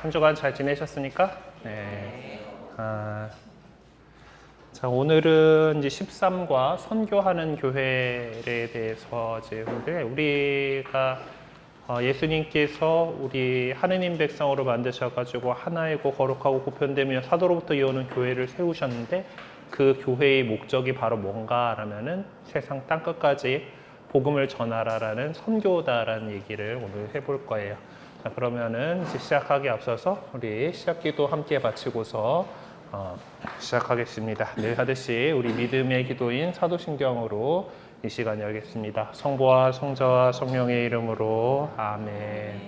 한 주간 잘 지내셨습니까? 네. 자, 오늘은 이제 13과 선교하는 교회에 대해서 이제 우리가 예수님께서 우리 하느님 백성으로 만드셔가지고 하나이고 거룩하고 보편되며 사도로부터 이어오는 교회를 세우셨는데 그 교회의 목적이 바로 뭔가라면은 세상 땅끝까지 복음을 전하라라는 선교다라는 얘기를 오늘 해볼 거예요. 자, 그러면은 이제 시작하기 앞서서 우리 시작기도 함께 바치고서 시작하겠습니다. 늘 하듯이 우리 믿음의 기도인 사도신경으로 이 시간 열겠습니다. 성부와 성자와 성령의 이름으로 아멘.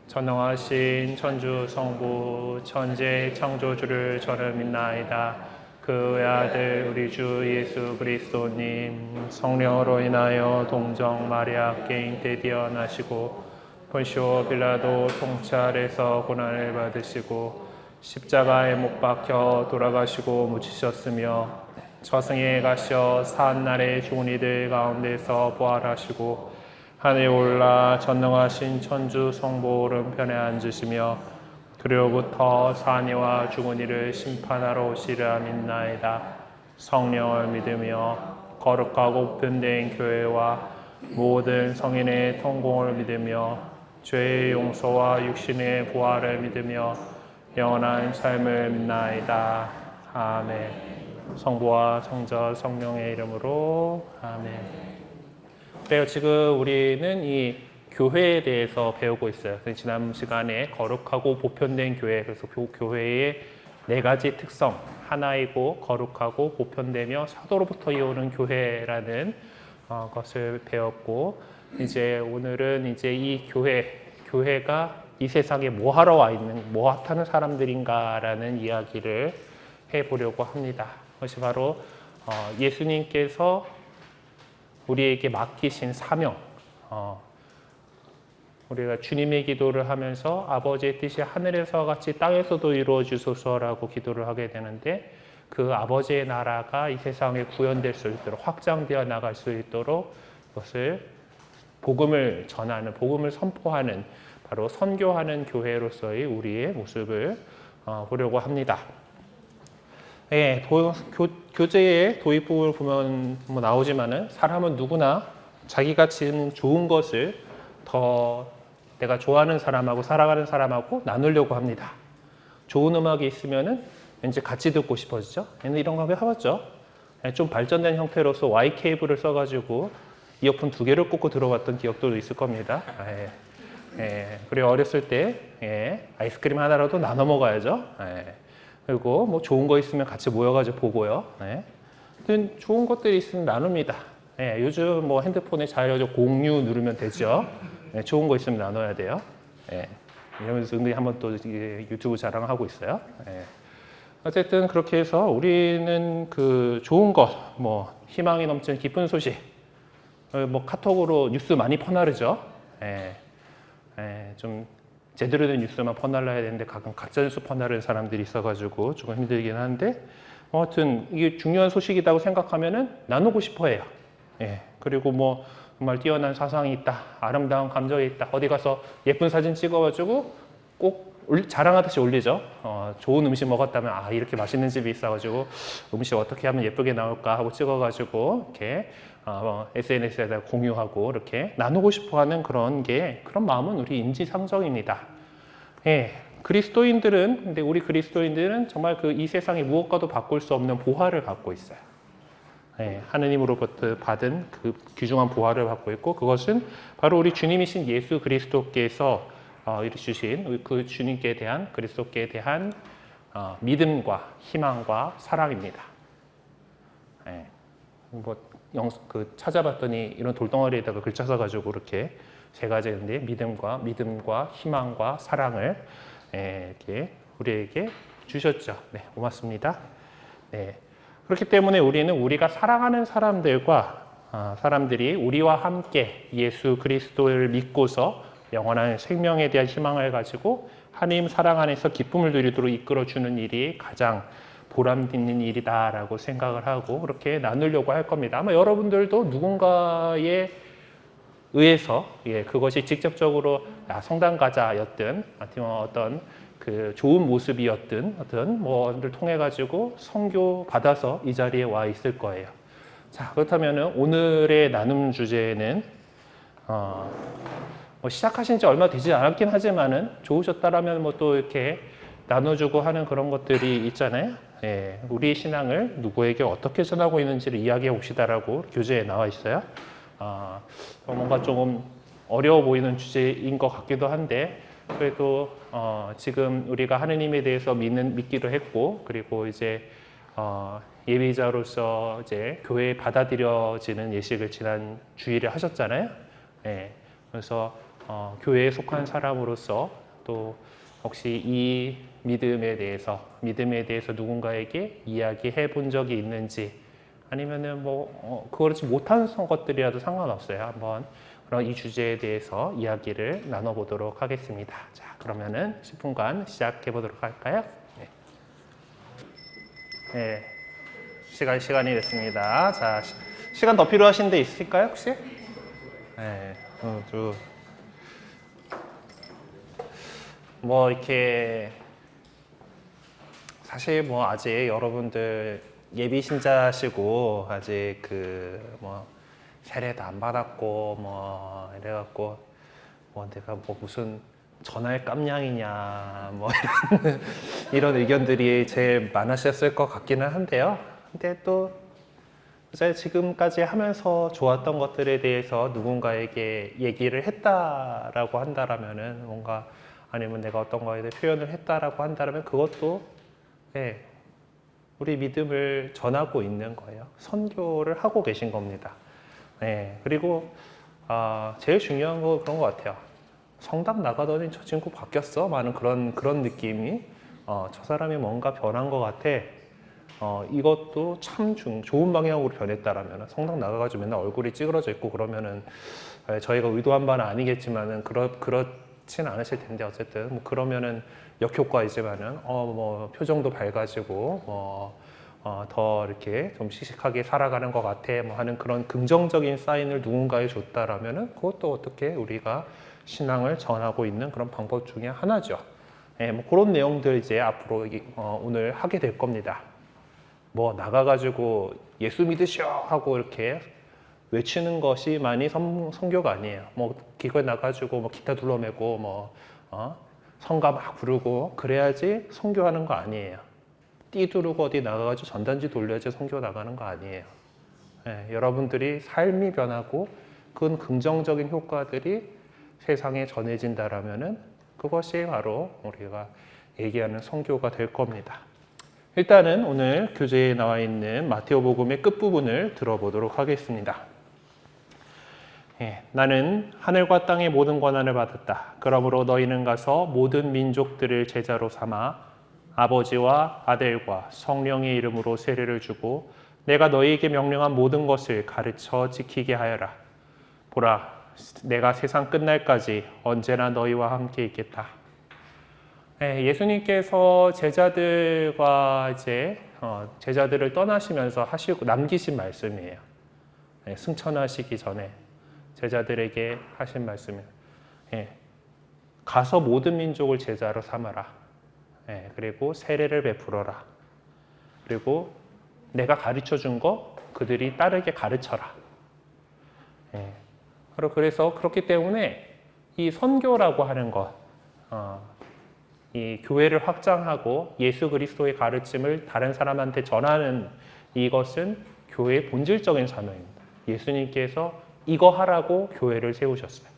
전능하신 천주 성부 천재 창조주를 저는 믿나이다. 그의 아들 우리 주 예수 그리스도님 성령으로 인하여 동정 마리아께 잉태되어 나시고 본시오 빌라도 통찰에서 고난을 받으시고 십자가에 못 박혀 돌아가시고 묻히셨으며 저승에 가셔 사한날에 죽은 이들 가운데서 부활하시고 하늘에 올라 전능하신 천주 성부 오른편에 앉으시며 그리로부터 사니와 죽은 이를 심판하러 오시리라 믿나이다. 성령을 믿으며 거룩하고 보편된 교회와 모든 성인의 통공을 믿으며 죄의 용서와 육신의 부활을 믿으며 영원한 삶을 믿나이다. 아멘. 성부와 성자 성령의 이름으로 아멘. 그래요. 지금 우리는 이 교회에 대해서 배우고 있어요. 지난 시간에 거룩하고 보편된 교회, 그래서 교회의 네 가지 특성, 하나이고 거룩하고 보편되며 사도로부터 이어오는 교회라는 것을 배웠고, 이제 오늘은 이제 이 교회가 이 세상에 뭐 하러 와 있는, 뭐 하는 사람들인가라는 이야기를 해보려고 합니다. 그것이 바로 예수님께서 우리에게 맡기신 사명, 우리가 주님의 기도를 하면서 아버지의 뜻이 하늘에서 같이 땅에서도 이루어 주소서라고 기도를 하게 되는데, 그 아버지의 나라가 이 세상에 구현될 수 있도록 확장되어 나갈 수 있도록 그것을 복음을 전하는, 복음을 선포하는, 바로 선교하는 교회로서의 우리의 모습을 보려고 합니다. 예, 교재의 도입부를 보면 뭐 나오지만은 사람은 누구나 자기가 지은 좋은 것을 더 내가 좋아하는 사람하고 살아가는 사람하고 나누려고 합니다. 좋은 음악이 있으면은 왠지 같이 듣고 싶어지죠. 이런 거 한번 해봤죠. 좀 발전된 형태로서 Y 케이블을 써가지고 이어폰 2개를 꽂고 들어봤던 기억도 있을 겁니다. 그리고 어렸을 때 아이스크림 하나라도 나눠 먹어야죠. 그리고 뭐 좋은 거 있으면 같이 모여가지고 보고요. 좋은 것들이 있으면 나눕니다. 요즘 뭐 핸드폰에 자유로 공유 누르면 되죠. 좋은 거 있으면 나눠야 돼요. 이러면서 은근히 한번 또 유튜브 자랑하고 있어요. 어쨌든 그렇게 해서 우리는 그 좋은 것, 뭐 희망이 넘치는 기쁜 소식, 뭐 카톡으로 뉴스 많이 퍼나르죠. 좀 제대로 된 뉴스만 퍼날라야 되는데 가끔 가짜 뉴스 퍼나르는 사람들이 있어가지고 조금 힘들긴 한데, 아무튼 이게 중요한 소식이라고 생각하면은 나누고 싶어해요. 그리고 뭐 정말 뛰어난 사상이 있다, 아름다운 감정이 있다, 어디 가서 예쁜 사진 찍어가지고 꼭 자랑하듯이 올리죠. 좋은 음식 먹었다면 이렇게 맛있는 집이 있어가지고 음식 어떻게 하면 예쁘게 나올까 하고 찍어가지고 이렇게 SNS에다 공유하고 이렇게 나누고 싶어하는 그런 마음은 우리 인지상정입니다. 근데 우리 그리스도인들은 정말 이 세상에 무엇과도 바꿀 수 없는 보화를 갖고 있어요. 하느님으로부터 받은 그 귀중한 보화를 갖고 있고, 그것은 바로 우리 주님이신 예수 그리스도께서 주신 그 주님께 대한, 그리스도께 대한 믿음과 희망과 사랑입니다. 찾아봤더니 이런 돌덩어리에다가 글자 써가지고 이렇게 세 가지인데, 믿음과 희망과 사랑을 이렇게 우리에게 주셨죠. 고맙습니다. 그렇기 때문에 우리가 사랑하는 사람들이 우리와 함께 예수 그리스도를 믿고서 영원한 생명에 대한 희망을 가지고 하나님 사랑 안에서 기쁨을 누리도록 이끌어주는 일이 가장 보람있는 일이다라고 생각을 하고 그렇게 나누려고 할 겁니다. 아마 여러분들도 누군가에 의해서 그것이 직접적으로 성당 가자였든 아니면 어떤 그 좋은 모습이었든 어떤 뭐를 통해 가지고 선교 받아서 이 자리에 와 있을 거예요. 자, 그렇다면은 오늘의 나눔 주제는 뭐 시작하신 지 얼마 되지 않았긴 하지만은 좋으셨다라면 뭐 또 이렇게 나눠주고 하는 그런 것들이 있잖아요. 예, 우리 신앙을 누구에게 어떻게 전하고 있는지를 이야기해 봅시다라고 교재에 나와 있어요. 뭔가 조금 어려워 보이는 주제인 것 같기도 한데 그래도 지금 우리가 하느님에 대해서 믿기로 했고 그리고 이제 예비자로서 이제 교회에 받아들여지는 예식을 지난 주일에 하셨잖아요. 예, 그래서 교회에 속한 사람으로서 또 혹시 이 믿음에 대해서 누군가에게 이야기해 본 적이 있는지 아니면은 뭐 그렇지 못한 것들이라도 상관없어요. 한번 그럼 이 주제에 대해서 이야기를 나눠보도록 하겠습니다. 자, 그러면은 10분간 시작해 보도록 할까요? 네. 네. 시간이 됐습니다. 자, 시간 더 필요하신 데 있으실까요, 혹시? 네. 뭐 이렇게 사실 뭐 아직 여러분들 예비 신자시고 아직 그 뭐 세례도 안 받았고 뭐 이래갖고 뭐 내가 뭐 무슨 전할 깜냥이냐 뭐 이런 의견들이 제일 많으셨을 것 같기는 한데요. 근데 또 제가 지금까지 하면서 좋았던 것들에 대해서 누군가에게 얘기를 했다라고 한다라면은 뭔가 아니면 내가 어떤 거에 대해 표현을 했다라고 한다라면 그것도 네, 우리 믿음을 전하고 있는 거예요. 선교를 하고 계신 겁니다. 네, 그리고 제일 중요한 거 그런 것 같아요. 성당 나가더니 저 친구 바뀌었어? 많은 그런 느낌이 저 사람이 뭔가 변한 것 같아. 이것도 참 좋은 방향으로 변했다라면 성당 나가가지고 맨날 얼굴이 찌그러져 있고 그러면은 저희가 의도한 바는 아니겠지만은 그렇진 않으실 텐데 어쨌든 뭐 그러면은 역효과이지만은 뭐 표정도 밝아지고 더 이렇게 좀 씩씩하게 살아가는 것 같아 뭐 하는 그런 긍정적인 사인을 누군가에 줬다라면은 그것도 어떻게 우리가 신앙을 전하고 있는 그런 방법 중에 하나죠. 예, 뭐 그런 내용들 이제 앞으로 오늘 하게 될 겁니다. 뭐 나가가지고 예수 믿으시오 하고 이렇게 외치는 것이만이 선교가 아니에요. 뭐 길거리 나가지고 뭐 기타 둘러매고 뭐 성가 막 부르고 그래야지 선교하는 거 아니에요. 띠 두르고 어디 나가가지고 전단지 돌려야지 선교 나가는 거 아니에요. 예, 여러분들이 삶이 변하고 그 긍정적인 효과들이 세상에 전해진다라면은 그것이 바로 우리가 얘기하는 선교가 될 겁니다. 일단은 오늘 교재에 나와 있는 마테오복음의 끝부분을 들어보도록 하겠습니다. 예, 나는 하늘과 땅의 모든 권한을 받았다. 그러므로 너희는 가서 모든 민족들을 제자로 삼아 아버지와 아들과 성령의 이름으로 세례를 주고 내가 너희에게 명령한 모든 것을 가르쳐 지키게 하여라. 보라, 내가 세상 끝날까지 언제나 너희와 함께 있겠다. 예수님께서 제자들과 이제 제자들을 떠나시면서 하시고 남기신 말씀이에요. 승천하시기 전에 제자들에게 하신 말씀이에요. 가서 모든 민족을 제자로 삼아라. 그리고 세례를 베풀어라. 그리고 내가 가르쳐 준 거 그들이 따르게 가르쳐라. 그래서 그렇기 때문에 이 선교라고 하는 것, 이 교회를 확장하고 예수 그리스도의 가르침을 다른 사람한테 전하는 이것은 교회의 본질적인 사명입니다. 예수님께서 이거 하라고 교회를 세우셨어요.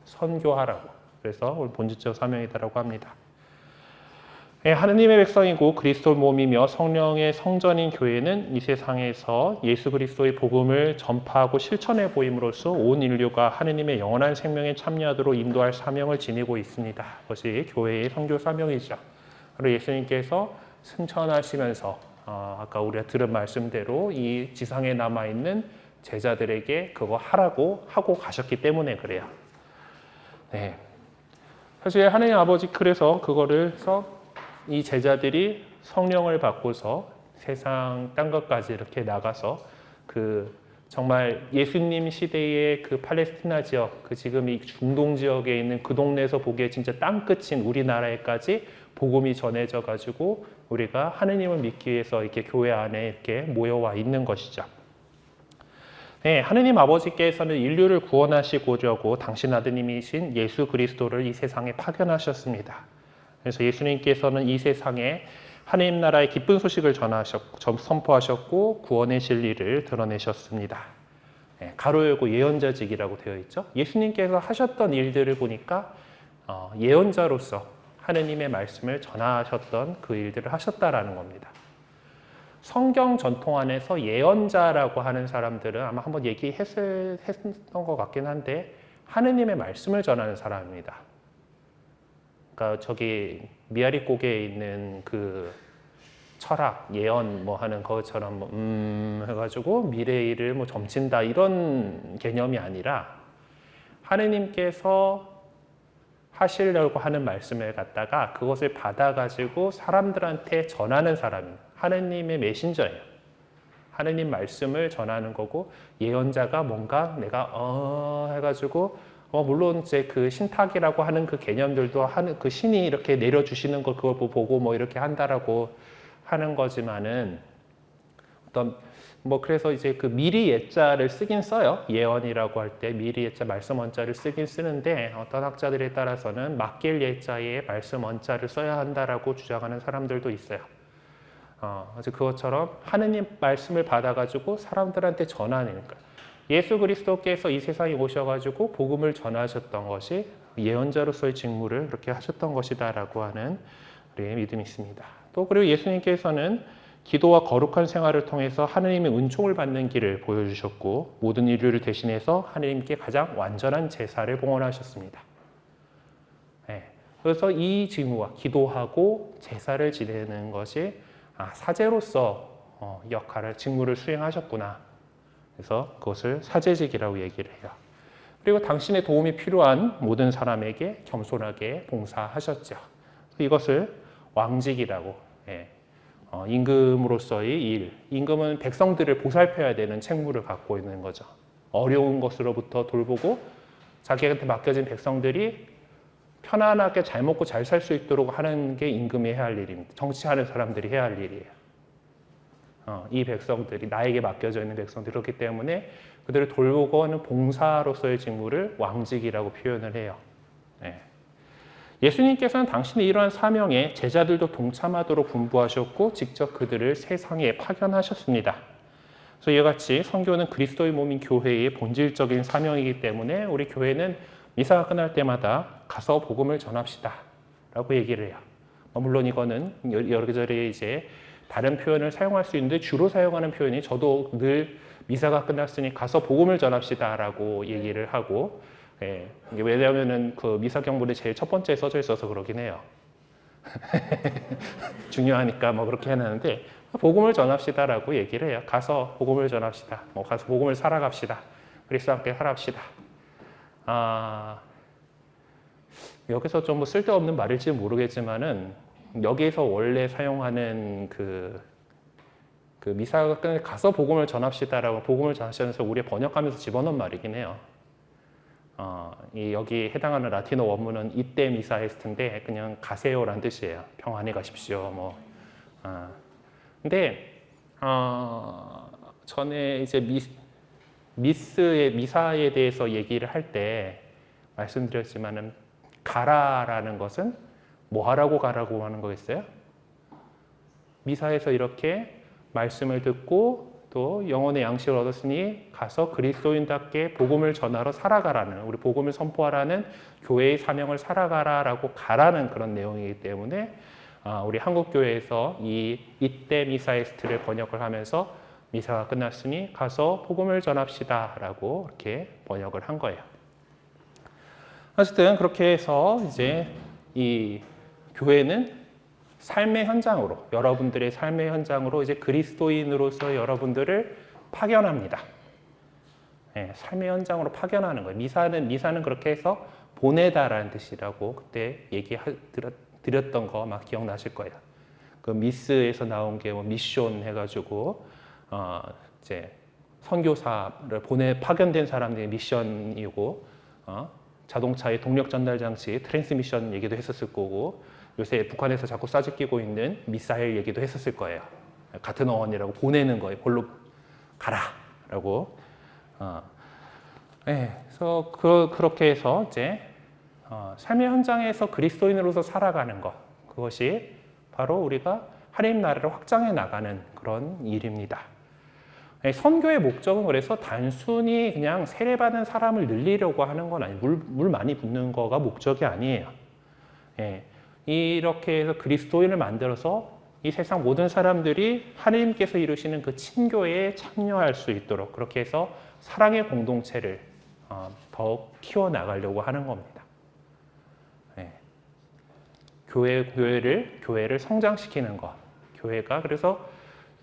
선교하라고. 그래서 오늘 본질적 사명이다라고 합니다. 하느님의 백성이고 그리스도 몸이며 성령의 성전인 교회는 이 세상에서 예수 그리스도의 복음을 전파하고 실천해 보임으로써 온 인류가 하느님의 영원한 생명에 참여하도록 인도할 사명을 지니고 있습니다. 그것이 교회의 선교 사명이죠. 그리고 예수님께서 승천하시면서 아까 우리가 들은 말씀대로 이 지상에 남아있는 제자들에게 그거 하라고 하고 가셨기 때문에 그래요. 네. 사실 하느님 아버지 그래서 그거를 이 제자들이 성령을 받고서 세상 딴 것까지 이렇게 나가서 그 정말 예수님 시대의 그 팔레스티나 지역, 그 지금 이 중동 지역에 있는 그 동네에서 보기에 진짜 땅끝인 우리나라에까지 복음이 전해져 가지고 우리가 하느님을 믿기 위해서 이렇게 교회 안에 이렇게 모여와 있는 것이죠. 네, 하느님 아버지께서는 인류를 구원하시고려고 당신 아드님이신 예수 그리스도를 이 세상에 파견하셨습니다. 그래서 예수님께서는 이 세상에 하느님 나라의 기쁜 소식을 선포하셨고 구원의 진리를 드러내셨습니다. 네, 가로 열고 예언자직이라고 되어 있죠. 예수님께서 하셨던 일들을 보니까 예언자로서 하느님의 말씀을 전하셨던 그 일들을 하셨다라는 겁니다. 성경 전통 안에서 예언자라고 하는 사람들은 아마 한번 얘기했던 것 같긴 한데 하느님의 말씀을 전하는 사람입니다. 그러니까 저기 미아리 고개에 있는 그 철학, 예언 뭐 하는 것처럼 해가지고 미래의 일을 뭐 점친다 이런 개념이 아니라 하느님께서 하시려고 하는 말씀을 갖다가 그것을 받아가지고 사람들한테 전하는 사람입니다. 하느님의 메신저예요. 하느님 말씀을 전하는 거고 예언자가 뭔가 내가 해가지고 물론 이제 그 신탁이라고 하는 그 개념들도 하는 그 신이 이렇게 내려주시는 걸 그걸 보고 뭐 이렇게 한다라고 하는 거지만은 어떤 뭐 그래서 이제 그 미리 예자를 쓰긴 써요. 예언이라고 할 때 미리 예자 말씀 원자를 쓰긴 쓰는데 어떤 학자들에 따라서는 맡길 예자에 말씀 원자를 써야 한다라고 주장하는 사람들도 있어요. 그것처럼 하느님 말씀을 받아가지고 사람들한테 전하니까 예수 그리스도께서 이 세상에 오셔가지고 복음을 전하셨던 것이 예언자로서의 직무를 그렇게 하셨던 것이다라고 하는 우리의 믿음이 있습니다. 또 그리고 예수님께서는 기도와 거룩한 생활을 통해서 하느님의 은총을 받는 길을 보여주셨고 모든 인류를 대신해서 하느님께 가장 완전한 제사를 봉헌하셨습니다. 네. 그래서 이 직무와 기도하고 제사를 지내는 것이 사제로서 역할을 직무를 수행하셨구나. 그래서 그것을 사제직이라고 얘기를 해요. 그리고 당신의 도움이 필요한 모든 사람에게 겸손하게 봉사하셨죠. 이것을 왕직이라고 임금으로서의 일. 임금은 백성들을 보살펴야 되는 책무를 갖고 있는 거죠. 어려운 것으로부터 돌보고 자기한테 맡겨진 백성들이 편안하게 잘 먹고 잘 살 수 있도록 하는 게 임금이 해야 할 일입니다. 정치하는 사람들이 해야 할 일이에요. 이 백성들이 나에게 맡겨져 있는 백성들이 그렇기 때문에 그들을 돌보고 하는 봉사로서의 직무를 왕직이라고 표현을 해요. 예수님께서는 당신의 이러한 사명에 제자들도 동참하도록 분부하셨고 직접 그들을 세상에 파견하셨습니다. 그래서 이와 같이 선교는 그리스도의 몸인 교회의 본질적인 사명이기 때문에 우리 교회는 미사가 끝날 때마다 가서 복음을 전합시다 라고 얘기를 해요. 물론 이거는 여러저리 이제 다른 표현을 사용할 수 있는데 주로 사용하는 표현이 저도 늘 미사가 끝났으니 가서 복음을 전합시다 라고 얘기를 하고 왜냐하면은 그 미사 경본이 제일 첫 번째에 써져 있어서 그러긴 해요. 중요하니까 뭐 그렇게 해놨는데 복음을 전합시다라고 얘기를 해요. 가서 복음을 전합시다. 뭐 가서 복음을 살아갑시다. 그리스도와 함께 살아갑시다. 여기서 좀 뭐 쓸데없는 말일지 모르겠지만은 여기에서 원래 사용하는 그 미사가 끝날 가서 복음을 전합시다라고 복음을 전하시면서 우리 번역하면서 집어넣은 말이긴 해요. 여기 해당하는 라틴어 원문은 이때 미사 에스트인데 그냥 가세요라는 뜻이에요. 평안히 가십시오. 근데 전에 이제 미사에 대해서 얘기를 할 때 말씀드렸지만은 가라라는 것은 뭐 하라고 가라고 하는 거겠어요? 미사에서 이렇게 말씀을 듣고 또 영혼의 양식을 얻었으니 가서 그리스도인답게 복음을 전하러 살아가라는 우리 복음을 선포하라는 교회의 사명을 살아가라라고 가라는 그런 내용이기 때문에 우리 한국교회에서 이때 미사에스트를 번역을 하면서 미사가 끝났으니 가서 복음을 전합시다 라고 이렇게 번역을 한 거예요. 어쨌든 그렇게 해서 이제 이 교회는 삶의 현장으로 여러분들의 삶의 현장으로 이제 그리스도인으로서 여러분들을 파견합니다. 삶의 현장으로 파견하는 거예요. 미사는 그렇게 해서 보내다라는 뜻이라고 그때 드렸던 거 막 기억나실 거예요. 그 미스에서 나온 게 뭐 미션 해가지고 이제 선교사를 파견된 사람들의 미션이고 자동차의 동력 전달 장치 트랜스미션 얘기도 했었을 거고 요새 북한에서 자꾸 쏴죽 끼고 있는 미사일 얘기도 했었을 거예요. 같은 어원이라고 보내는 거예요. 볼로 가라라고. 그래서 그렇게 해서 이제 삶의 현장에서 그리스도인으로서 살아가는 것, 그것이 바로 우리가 하나님 나라를 확장해 나가는 그런 일입니다. 선교의 목적은 그래서 단순히 그냥 세례받은 사람을 늘리려고 하는 건 아니에요. 물 많이 붓는 거가 목적이 아니에요. 이렇게 해서 그리스도인을 만들어서 이 세상 모든 사람들이 하나님께서 이루시는 그 친교에 참여할 수 있도록 그렇게 해서 사랑의 공동체를 더욱 키워나가려고 하는 겁니다. 교회를 성장시키는 것. 교회가 그래서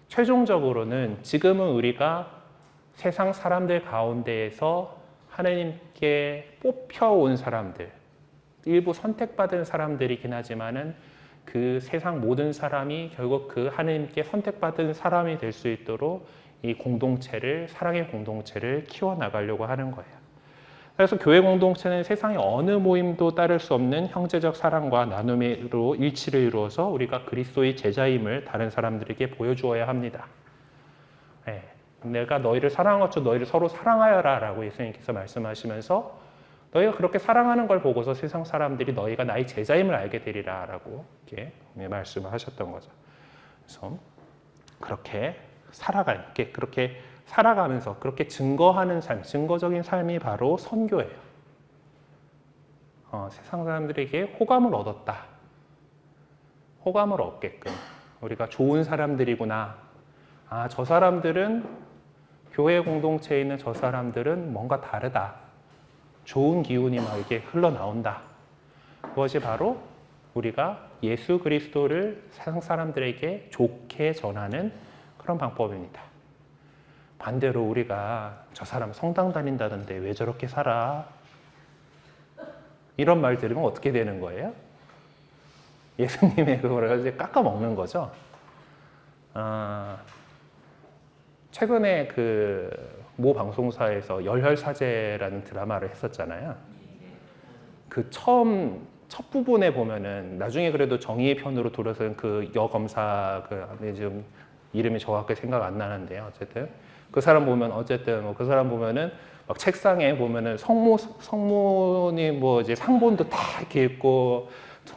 최종적으로는 지금은 우리가 세상 사람들 가운데에서 하나님께 뽑혀온 사람들, 일부 선택받은 사람들이긴 하지만은 그 세상 모든 사람이 결국 그 하나님께 선택받은 사람이 될 수 있도록 이 공동체를, 사랑의 공동체를 키워나가려고 하는 거예요. 그래서 교회 공동체는 세상의 어느 모임도 따를 수 없는 형제적 사랑과 나눔으로 일치를 이루어서 우리가 그리스도의 제자임을 다른 사람들에게 보여주어야 합니다. 내가 너희를 사랑한 것처럼 너희를 서로 사랑하여라 라고 예수님께서 말씀하시면서 너희가 그렇게 사랑하는 걸 보고서 세상 사람들이 너희가 나의 제자임을 알게 되리라 라고 이렇게 말씀을 하셨던 거죠. 그래서 그렇게 그렇게 살아가면서 그렇게 증거하는 삶, 증거적인 삶이 바로 선교예요. 세상 사람들에게 호감을 얻었다. 호감을 얻게끔 우리가 좋은 사람들이구나. 저 사람들은 교회 공동체에 있는 저 사람들은 뭔가 다르다. 좋은 기운이 막 이렇게 흘러나온다. 그것이 바로 우리가 예수 그리스도를 세상 사람들에게 좋게 전하는 그런 방법입니다. 반대로 우리가 저 사람 성당 다닌다던데 왜 저렇게 살아? 이런 말 들으면 어떻게 되는 거예요? 예수님의 그거를 이제 깎아먹는 거죠. 최근에 그 모 방송사에서 열혈사제라는 드라마를 했었잖아요. 그 첫 부분에 보면은 나중에 그래도 정의의 편으로 돌아선 그 여검사 지금 이름이 정확하게 생각 안 나는데요. 어쨌든 그 사람 보면 그 사람 보면은 막 책상에 보면은 성모님 이제 상본도 다 이렇게 있고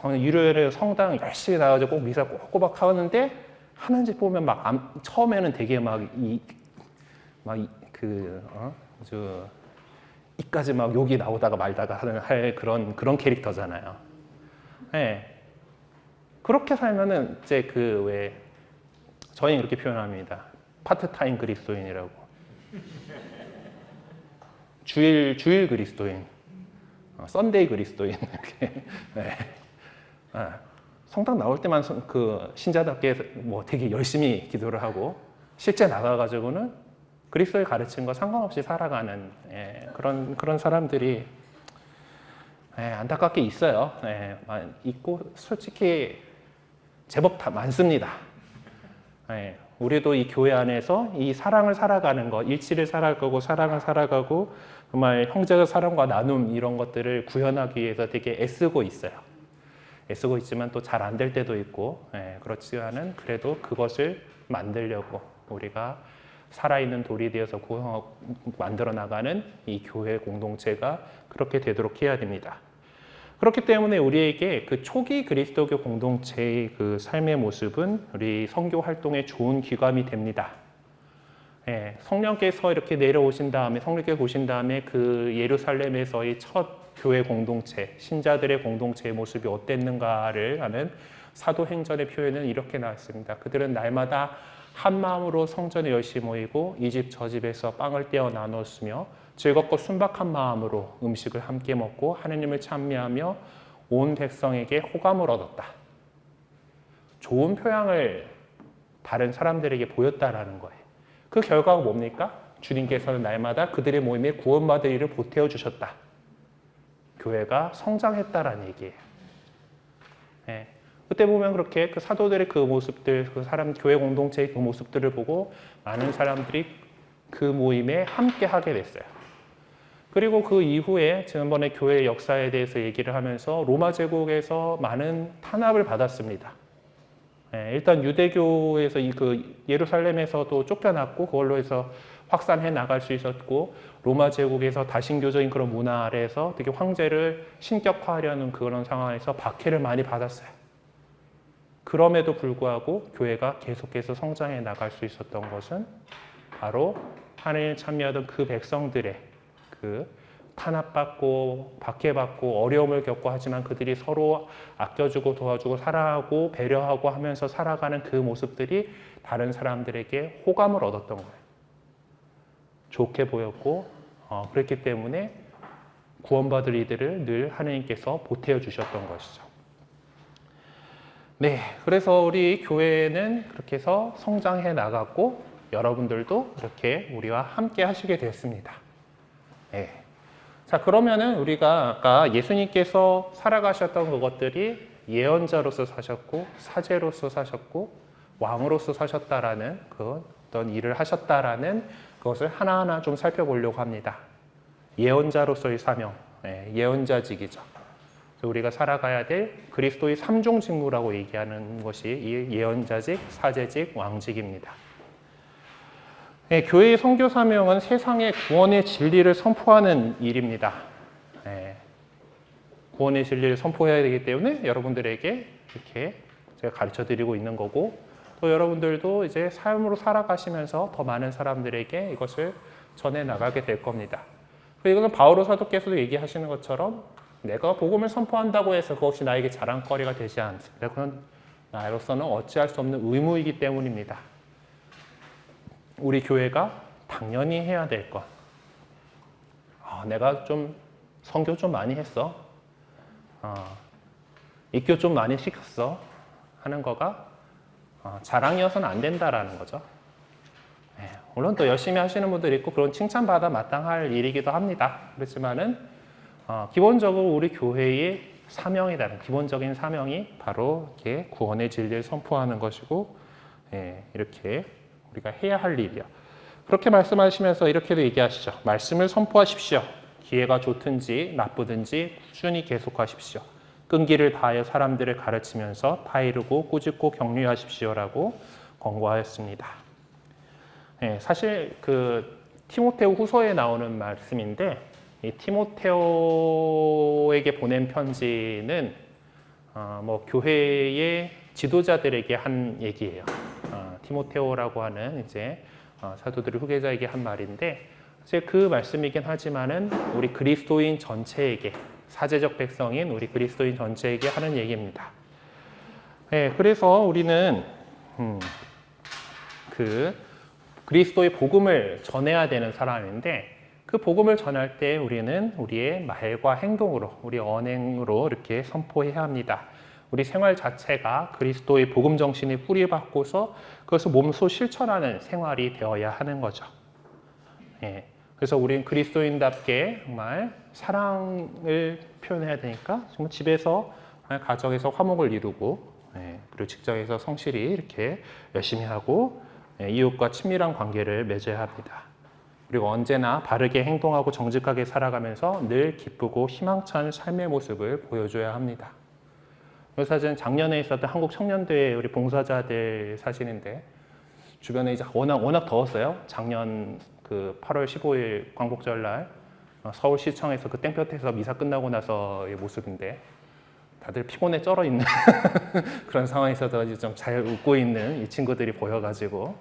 일요일에 성당 열심히 나가지고 꼭 미사 꼬박꼬박 하는데 하는 집 보면 처음에는 되게 이까지 막 욕이 나오다가 말다가 할 그런 캐릭터잖아요. 그렇게 살면은 이제 저희는 이렇게 표현합니다. 파트타임 그리스도인이라고. 주일 그리스도인, 썬데이 그리스도인 이렇게. 성당 나올 때만 그 신자답게 되게 열심히 기도를 하고 실제 나가가지고는 그리스도의 가르침과 상관없이 살아가는 그런 사람들이 안타깝게 있어요. 있고 솔직히 제법 다 많습니다. 우리도 이 교회 안에서 이 사랑을 살아가는 것, 일치를 살아가고 사랑을 살아가고 정말 형제적 사랑과 나눔 이런 것들을 구현하기 위해서 되게 애쓰고 있어요. 애쓰고 있지만 또 잘 안 될 때도 있고 그렇지만은 그래도 그것을 만들려고 우리가 살아있는 돌이 되어서 만들어 나가는 이 교회 공동체가 그렇게 되도록 해야 됩니다. 그렇기 때문에 우리에게 그 초기 그리스도교 공동체의 그 삶의 모습은 우리 선교 활동의 좋은 귀감이 됩니다. 성령께서 이렇게 내려오신 다음에 성령께서 오신 다음에 그 예루살렘에서의 첫 교회 공동체, 신자들의 공동체의 모습이 어땠는가를 하는 사도행전의 표현은 이렇게 나왔습니다. 그들은 날마다 한 마음으로 성전에 열심히 모이고 이 집 저 집에서 빵을 떼어 나누었으며 즐겁고 순박한 마음으로 음식을 함께 먹고 하느님을 찬미하며 온 백성에게 호감을 얻었다. 좋은 표양을 다른 사람들에게 보였다라는 거예요. 그 결과가 뭡니까? 주님께서는 날마다 그들의 모임에 구원받을 일을 보태어 주셨다. 교회가 성장했다라는 얘기예요. 그때 보면 그렇게 그 사도들의 그 모습들, 교회 공동체의 그 모습들을 보고 많은 사람들이 그 모임에 함께 하게 됐어요. 그리고 그 이후에 지난번에 교회 역사에 대해서 얘기를 하면서 로마 제국에서 많은 탄압을 받았습니다. 일단 유대교에서 그 예루살렘에서도 쫓겨났고 그걸로 해서 확산해 나갈 수 있었고 로마 제국에서 다신교적인 그런 문화 아래에서 되게 황제를 신격화하려는 그런 상황에서 박해를 많이 받았어요. 그럼에도 불구하고 교회가 계속해서 성장해 나갈 수 있었던 것은 바로 하나님을 참여하던 그 백성들의 그 탄압받고 박해받고 어려움을 겪고 하지만 그들이 서로 아껴주고 도와주고 사랑하고 배려하고 하면서 살아가는 그 모습들이 다른 사람들에게 호감을 얻었던 거예요. 좋게 보였고 그랬기 때문에 구원받을 이들을 늘 하나님께서 보태어 주셨던 것이죠. 네, 그래서 우리 교회는 그렇게 해서 성장해 나갔고 여러분들도 이렇게 우리와 함께 하시게 됐습니다. 네. 자, 그러면은 우리가 아까 예수님께서 살아가셨던 그것들이 예언자로서 사셨고 사제로서 사셨고 왕으로서 사셨다라는 그 어떤 일을 하셨다라는 그것을 하나하나 좀 살펴보려고 합니다. 예언자로서의 사명, 예언자직이죠. 우리가 살아가야 될 그리스도의 3종 직무라고 얘기하는 것이 이 예언자직, 사제직, 왕직입니다. 교회의 선교 사명은 세상에 구원의 진리를 선포하는 일입니다. 구원의 진리를 선포해야 되기 때문에 여러분들에게 이렇게 제가 가르쳐 드리고 있는 거고 또 여러분들도 이제 삶으로 살아가시면서 더 많은 사람들에게 이것을 전해 나가게 될 겁니다. 이거는 바오로 사도께서도 얘기하시는 것처럼 내가 복음을 선포한다고 해서 그것이 나에게 자랑거리가 되지 않습니다. 그건 나로서는 어찌할 수 없는 의무이기 때문입니다. 우리 교회가 당연히 해야 될 것. 내가 좀 선교 좀 많이 했어. 입교 좀 많이 시켰어. 하는 거가 자랑이어서는 안 된다라는 거죠. 물론 또 열심히 하시는 분들이 있고 그런 칭찬받아 마땅할 일이기도 합니다. 그렇지만은 기본적으로 우리 교회의 사명이라는 기본적인 사명이 바로 이렇게 구원의 진리를 선포하는 것이고 이렇게 우리가 해야 할 일이요. 그렇게 말씀하시면서 이렇게도 얘기하시죠. 말씀을 선포하십시오. 기회가 좋든지 나쁘든지 꾸준히 계속하십시오. 끈기를 다하여 사람들을 가르치면서 타이르고 꾸짖고 격려하십시오라고 권고하였습니다. 사실 그 티모테오 후서에 나오는 말씀인데 이 티모테오에게 보낸 편지는 뭐 교회의 지도자들에게 한 얘기예요. 티모테오라고 하는 이제 사도들의 후계자에게 한 말인데 사실 그 말씀이긴 하지만은 우리 그리스도인 전체에게 사제적 백성인 우리 그리스도인 전체에게 하는 얘기입니다. 그래서 우리는 그 그리스도의 복음을 전해야 되는 사람인데 그 복음을 전할 때 우리는 우리의 말과 행동으로 우리 언행으로 이렇게 선포해야 합니다. 우리 생활 자체가 그리스도의 복음 정신에 뿌리 박고서 그것을 몸소 실천하는 생활이 되어야 하는 거죠. 그래서 우리는 그리스도인답게 정말 사랑을 표현해야 되니까 정말 집에서 가정에서 화목을 이루고 그리고 직장에서 성실히 이렇게 열심히 하고 이웃과 친밀한 관계를 맺어야 합니다. 그리고 언제나 바르게 행동하고 정직하게 살아가면서 늘 기쁘고 희망찬 삶의 모습을 보여줘야 합니다. 이 사진은 작년에 있었던 한국 청년대회 우리 봉사자들 사진인데 주변에 이제 워낙 더웠어요. 작년 그 8월 15일 광복절 날 서울시청에서 그 땡볕에서 미사 끝나고 나서의 모습인데 다들 피곤에 쩔어 있는 그런 상황에서도 좀 잘 웃고 있는 이 친구들이 보여가지고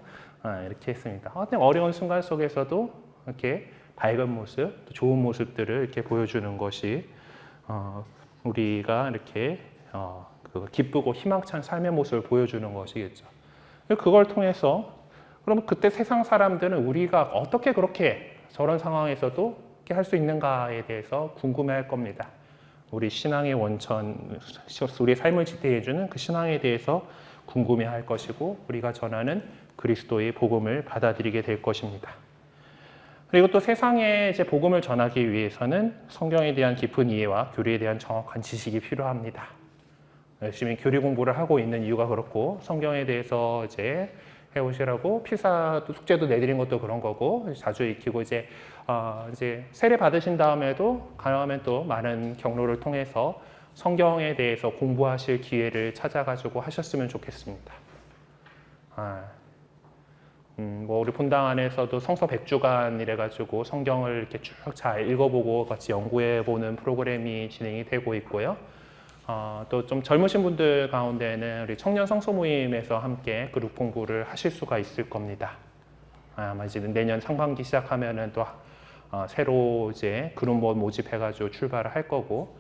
이렇게 했습니다. 어려운 순간 속에서도 이렇게 밝은 모습, 좋은 모습들을 이렇게 보여주는 것이 우리가 이렇게 기쁘고 희망찬 삶의 모습을 보여주는 것이겠죠. 그걸 통해서 그럼 그때 세상 사람들은 우리가 어떻게 그렇게 저런 상황에서도 이렇게 할 수 있는가에 대해서 궁금해할 겁니다. 우리 신앙의 원천, 우리 삶을 지탱해주는 그 신앙에 대해서 궁금해할 것이고 우리가 전하는 그리스도의 복음을 받아들이게 될 것입니다. 그리고 또 세상에 이제 복음을 전하기 위해서는 성경에 대한 깊은 이해와 교리에 대한 정확한 지식이 필요합니다. 열심히 교리 공부를 하고 있는 이유가 그렇고 성경에 대해서 이제 해오시라고 피사도 숙제도 내드린 것도 그런 거고 자주 익히고 이제 세례 받으신 다음에도 가능하면 또 많은 경로를 통해서 성경에 대해서 공부하실 기회를 찾아가지고 하셨으면 좋겠습니다. 뭐 우리 본당 안에서도 성서 100주간 이래가지고 성경을 이렇게 쭉 잘 읽어보고 같이 연구해보는 프로그램이 진행이 되고 있고요. 또 좀 젊으신 분들 가운데는 우리 청년 성서 모임에서 함께 그룹 공부를 하실 수가 있을 겁니다. 아마 이제 내년 상반기 시작하면은 또 새로 이제 그룹 모집해가지고 출발을 할 거고,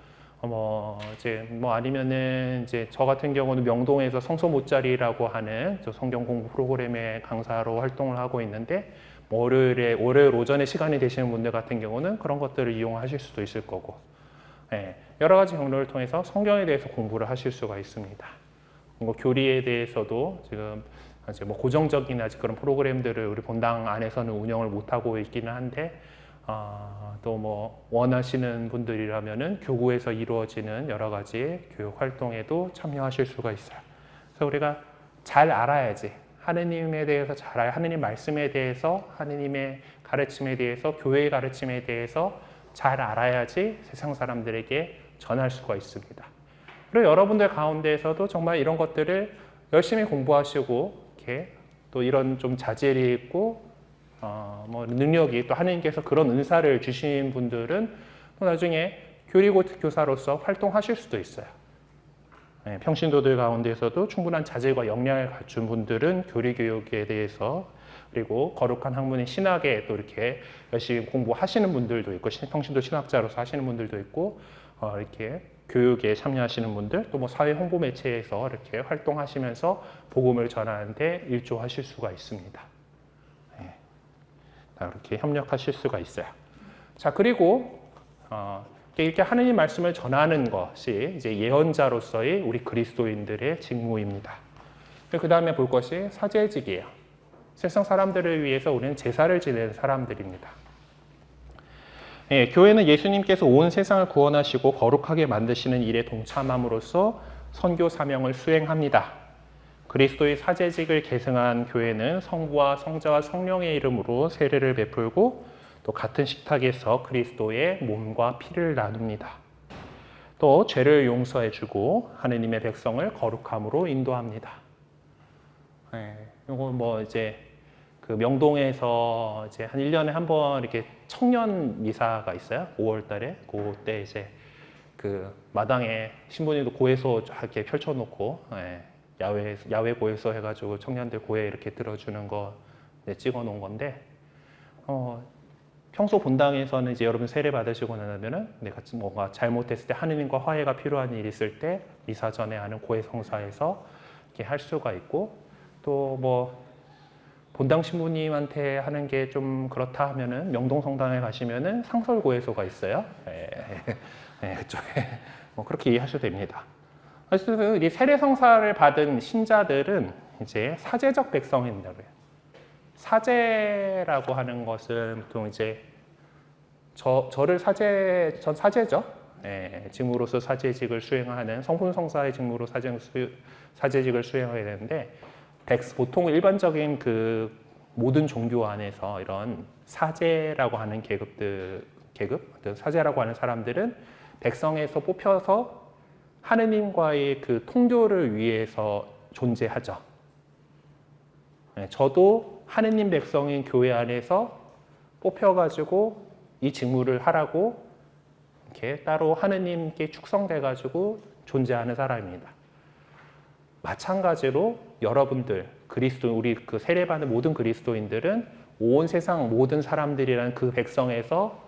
아니면은 이제 저 같은 경우는 명동에서 성서 모짜리라고 하는 저 성경 공부 프로그램의 강사로 활동을 하고 있는데, 월요일 오전에 시간이 되시는 분들 같은 경우는 그런 것들을 이용하실 수도 있을 거고, 여러 가지 경로를 통해서 성경에 대해서 공부를 하실 수가 있습니다. 교리에 대해서도 지금 아직 고정적인 그런 프로그램들을 우리 본당 안에서는 운영을 못 하고 있기는 한데, 또 원하시는 분들이라면은 교구에서 이루어지는 여러 가지 교육 활동에도 참여하실 수가 있어요. 그래서 우리가 잘 알아야지, 하느님에 대해서 잘 알아야, 하느님 말씀에 대해서, 하느님의 가르침에 대해서, 교회의 가르침에 대해서 잘 알아야지 세상 사람들에게 전할 수가 있습니다. 그리고 여러분들 가운데에서도 정말 이런 것들을 열심히 공부하시고 이렇게 또 이런 좀 자질이 있고 능력이 또 하느님께서 그런 은사를 주신 분들은 또 나중에 교리고 교사로서 활동하실 수도 있어요. 평신도들 가운데에서도 충분한 자질과 역량을 갖춘 분들은 교리 교육에 대해서, 그리고 거룩한 학문인 신학에 또 이렇게 열심히 공부하시는 분들도 있고, 평신도 신학자로서 하시는 분들도 있고, 이렇게 교육에 참여하시는 분들, 또 사회 홍보 매체에서 이렇게 활동하시면서 복음을 전하는데 일조하실 수가 있습니다. 이렇게 협력하실 수가 있어요. 자, 그리고 이렇게 하느님 말씀을 전하는 것이 이제 예언자로서의 우리 그리스도인들의 직무입니다. 그 다음에 볼 것이 사제직이에요. 세상 사람들을 위해서 우리는 제사를 지내는 사람들입니다. 교회는 예수님께서 온 세상을 구원하시고 거룩하게 만드시는 일에 동참함으로써 선교 사명을 수행합니다. 그리스도의 사제직을 계승한 교회는 성부와 성자와 성령의 이름으로 세례를 베풀고 또 같은 식탁에서 그리스도의 몸과 피를 나눕니다. 또 죄를 용서해주고 하느님의 백성을 거룩함으로 인도합니다. 이거 이제 그 명동에서 이제 한 1년에 한 번 이렇게 청년 미사가 있어요. 5월달에. 그때 이제 그 마당에 신부님도 고해소 이렇게 펼쳐놓고, 야외 고해소 해가지고 청년들 고해 이렇게 들어주는 거 찍어 놓은 건데, 평소 본당에서는 이제 여러분 세례 받으시고 나면은 내가 뭔가 잘못했을 때, 하느님과 화해가 필요한 일이 있을 때 미사 전에 하는 고해 성사에서 이렇게 할 수가 있고, 또 본당 신부님한테 하는 게 좀 그렇다 하면은 명동 성당에 가시면은 상설 고해소가 있어요. 그쪽에 그렇게 이해하셔도 됩니다. 그래서 이 세례 성사를 받은 신자들은 이제 사제적 백성입니다. 사제라고 하는 것은 보통 이제 전 사제죠. 직무로서 사제직을 수행하는, 성품 성사의 직무로 사제직을 수행하게 되는데, 보통 일반적인 그 모든 종교 안에서 이런 사제라고 하는 사제라고 하는 사람들은 백성에서 뽑혀서 하느님과의 그 통교를 위해서 존재하죠. 저도 하느님 백성인 교회 안에서 뽑혀가지고 이 직무를 하라고 이렇게 따로 하느님께 축성돼가지고 존재하는 사람입니다. 마찬가지로 여러분들 우리 그 세례받은 모든 그리스도인들은 온 세상 모든 사람들이라는 그 백성에서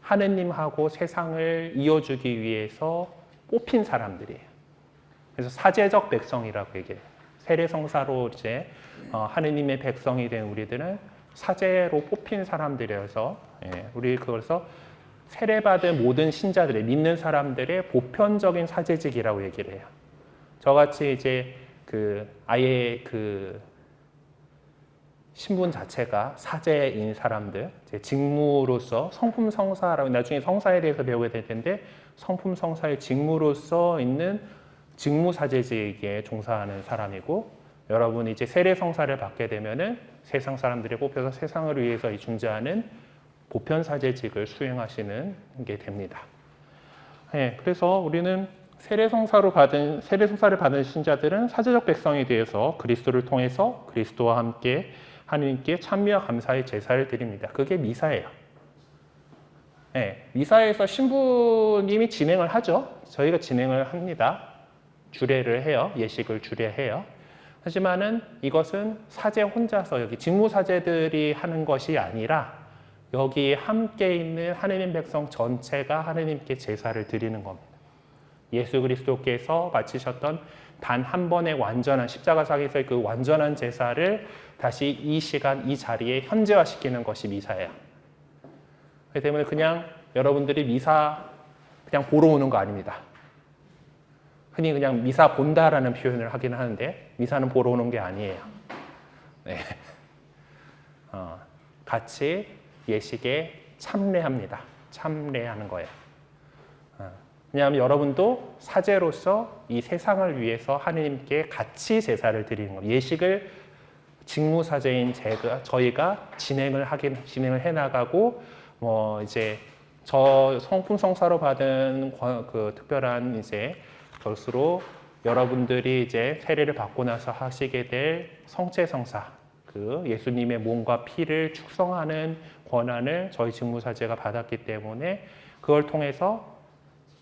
하느님하고 세상을 이어주기 위해서 뽑힌 사람들이에요. 그래서 사제적 백성이라고 얘기해요. 세례성사로 이제 하느님의 백성이 된 우리들은 사제로 뽑힌 사람들이어서, 우리 그래서 세례받은 모든 신자들의, 믿는 사람들의 보편적인 사제직이라고 얘기를 해요. 저같이 이제 아예 신분 자체가 사제인 사람들, 이제 직무로서 성품 성사라고, 나중에 성사에 대해서 배우게 될 텐데, 성품 성사의 직무로서 있는 직무 사제직에 종사하는 사람이고, 여러분이 이제 세례 성사를 받게 되면은 세상 사람들이 뽑혀서 세상을 위해서 이 중재하는 보편 사제직을 수행하시는 게 됩니다. 네, 그래서 우리는 세례 성사를 받은 신자들은 사제적 백성에 대해서 그리스도를 통해서 그리스도와 함께 하나님께 찬미와 감사의 제사를 드립니다. 그게 미사예요. 네, 미사에서 신부님이 진행을 하죠. 저희가 진행을 합니다. 주례를 해요. 예식을 주례해요. 하지만은 이것은 사제 혼자서 여기 직무사제들이 하는 것이 아니라 여기 함께 있는 하느님 백성 전체가 하느님께 제사를 드리는 겁니다. 예수 그리스도께서 바치셨던 단 한 번의 완전한 십자가상에서의 그 완전한 제사를 다시 이 시간 이 자리에 현재화시키는 것이 미사예요. 그렇기 때문에 그냥 여러분들이 미사 그냥 보러 오는 거 아닙니다. 흔히 그냥 미사 본다라는 표현을 하긴 하는데 미사는 보러 오는 게 아니에요. 네. 같이 예식에 참례합니다. 참례하는 거예요. 왜냐하면 여러분도 사제로서 이 세상을 위해서 하느님께 같이 제사를 드리는 거예요. 예식을 직무사제인 저희가 진행을 해나가고 이제 저 성품 성사로 받은 그 특별한 이제 것으로 여러분들이 이제 세례를 받고 나서 하시게 될 성체성사, 그 예수님의 몸과 피를 축성하는 권한을 저희 직무사제가 받았기 때문에 그걸 통해서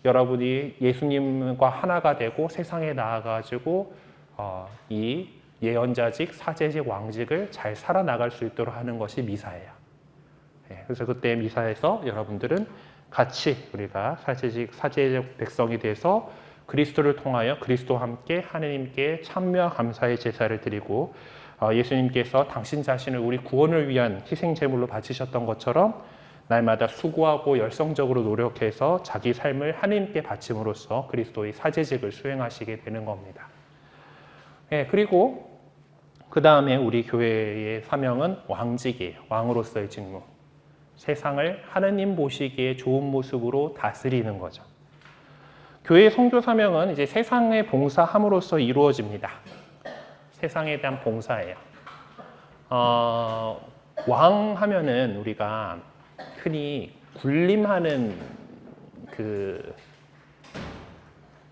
여러분이 예수님과 하나가 되고 세상에 나아가지고 이 예언자직, 사제직, 왕직을 잘 살아나갈 수 있도록 하는 것이 미사예요. 네, 그래서 그때 미사에서 여러분들은 같이 우리가 사제직 백성이 돼서 그리스도를 통하여 그리스도와 함께 하느님께 찬미와 감사의 제사를 드리고 예수님께서 당신 자신을 우리 구원을 위한 희생 제물로 바치셨던 것처럼 날마다 수고하고 열성적으로 노력해서 자기 삶을 하느님께 바침으로써 그리스도의 사제직을 수행하시게 되는 겁니다. 네, 그리고 그 다음에 우리 교회의 사명은 왕직이에요. 왕으로서의 직무. 세상을 하느님 보시기에 좋은 모습으로 다스리는 거죠. 교회의 선교 사명은 이제 세상에 봉사함으로써 이루어집니다. 세상에 대한 봉사예요. 왕 하면은 우리가 흔히 군림하는 그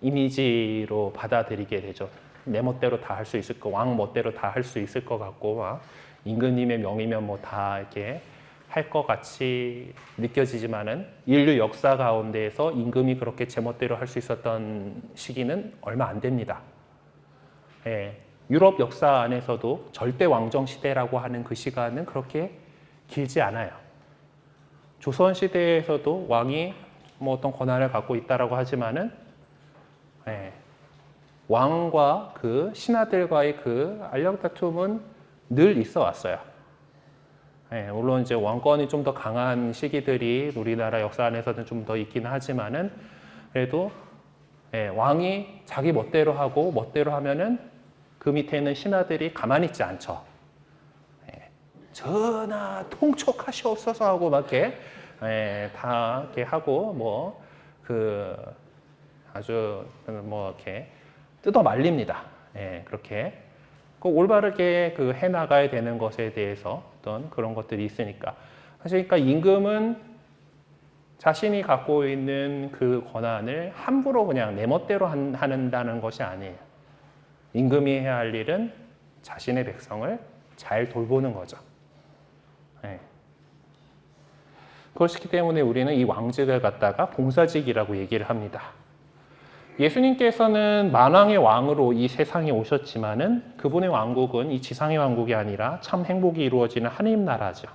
이미지로 받아들이게 되죠. 내 멋대로 다 할 수 있을 거, 왕 멋대로 다 할 수 있을 것 같고, 막 임금님의 명이면 뭐 다 이렇게 할 것 같이 느껴지지만은 인류 역사 가운데에서 임금이 그렇게 제멋대로 할 수 있었던 시기는 얼마 안 됩니다. 예, 유럽 역사 안에서도 절대 왕정 시대라고 하는 그 시간은 그렇게 길지 않아요. 조선 시대에서도 왕이 뭐 어떤 권한을 갖고 있다라고 하지만은 왕과 그 신하들과의 그 알력 다툼은 늘 있어 왔어요. 물론 이제 왕권이 좀 더 강한 시기들이 우리나라 역사 안에서는 좀 더 있긴 하지만은 그래도 왕이 자기 멋대로 하고 멋대로 하면은 그 밑에 있는 신하들이 가만히 있지 않죠. 전하 통촉하시옵소서 하고 막 이렇게 다 이렇게 하고 뭐 그 아주 뭐 이렇게 뜯어 말립니다. 그렇게 올바르게 그 해 나가야 되는 것에 대해서 어떤 그런 것들이 있으니까. 사실 그러니까 임금은 자신이 갖고 있는 그 권한을 함부로 그냥 내 멋대로 한다는 것이 아니에요. 임금이 해야 할 일은 자신의 백성을 잘 돌보는 거죠. 그렇기 때문에 우리는 이 왕직을 갖다가 봉사직이라고 얘기를 합니다. 예수님께서는 만왕의 왕으로 이 세상에 오셨지만은 그분의 왕국은 이 지상의 왕국이 아니라 참 행복이 이루어지는 하느님 나라죠.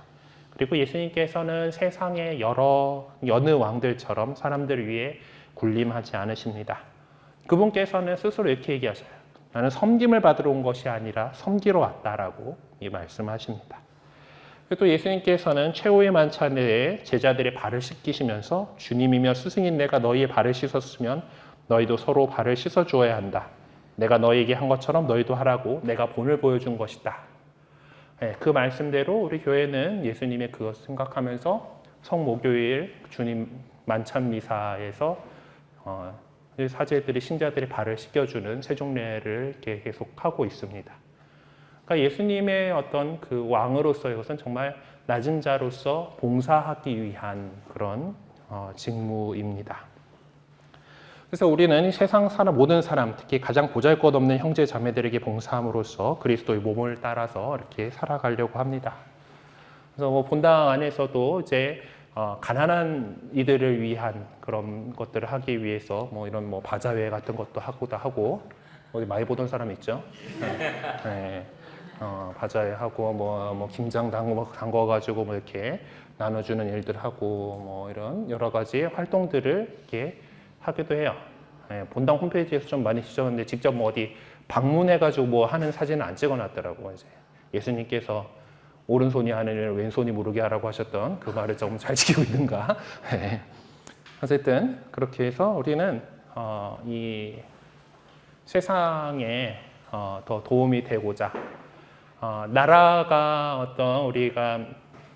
그리고 예수님께서는 세상의 여느 왕들처럼 사람들을 위해 군림하지 않으십니다. 그분께서는 스스로 이렇게 얘기하셔요. 나는 섬김을 받으러 온 것이 아니라 섬기러 왔다라고 말씀하십니다. 또 예수님께서는 최후의 만찬에 제자들의 발을 씻기시면서 주님이며 스승인 내가 너희의 발을 씻었으면 너희도 서로 발을 씻어 주어야 한다. 내가 너희에게 한 것처럼 너희도 하라고 내가 본을 보여준 것이다. 그 말씀대로 우리 교회는 예수님의 그것을 생각하면서 성목요일 주님 만찬 미사에서 사제들이 신자들의 발을 씻겨주는 세종례를 이렇게 계속 하고 있습니다. 그러니까 예수님의 어떤 그 왕으로서의 것은 정말 낮은 자로서 봉사하기 위한 그런 직무입니다. 그래서 우리는 세상 사람 모든 사람, 특히 가장 보잘것없는 형제 자매들에게 봉사함으로써 그리스도의 몸을 따라서 이렇게 살아가려고 합니다. 그래서 뭐 본당 안에서도 이제 가난한 이들을 위한 그런 것들을 하기 위해서 뭐 이런 뭐 바자회 같은 것도 하고 어디 많이 보던 사람 있죠? 네. 바자회 하고 뭐 김장 담궈가지고 뭐 이렇게 나눠주는 일들 하고 뭐 이런 여러 가지 활동들을 이렇게 하기도 해요. 네, 본당 홈페이지에서 좀 많이 지적했는데 직접 뭐 어디 방문해가지고 뭐 하는 사진은 안 찍어놨더라고. 이제 예수님께서 오른손이 하는 일을 왼손이 모르게 하라고 하셨던 그 말을 조금 잘 지키고 있는가. 네. 어쨌든 그렇게 해서 우리는 이 세상에 더 도움이 되고자 나라가 어떤 우리가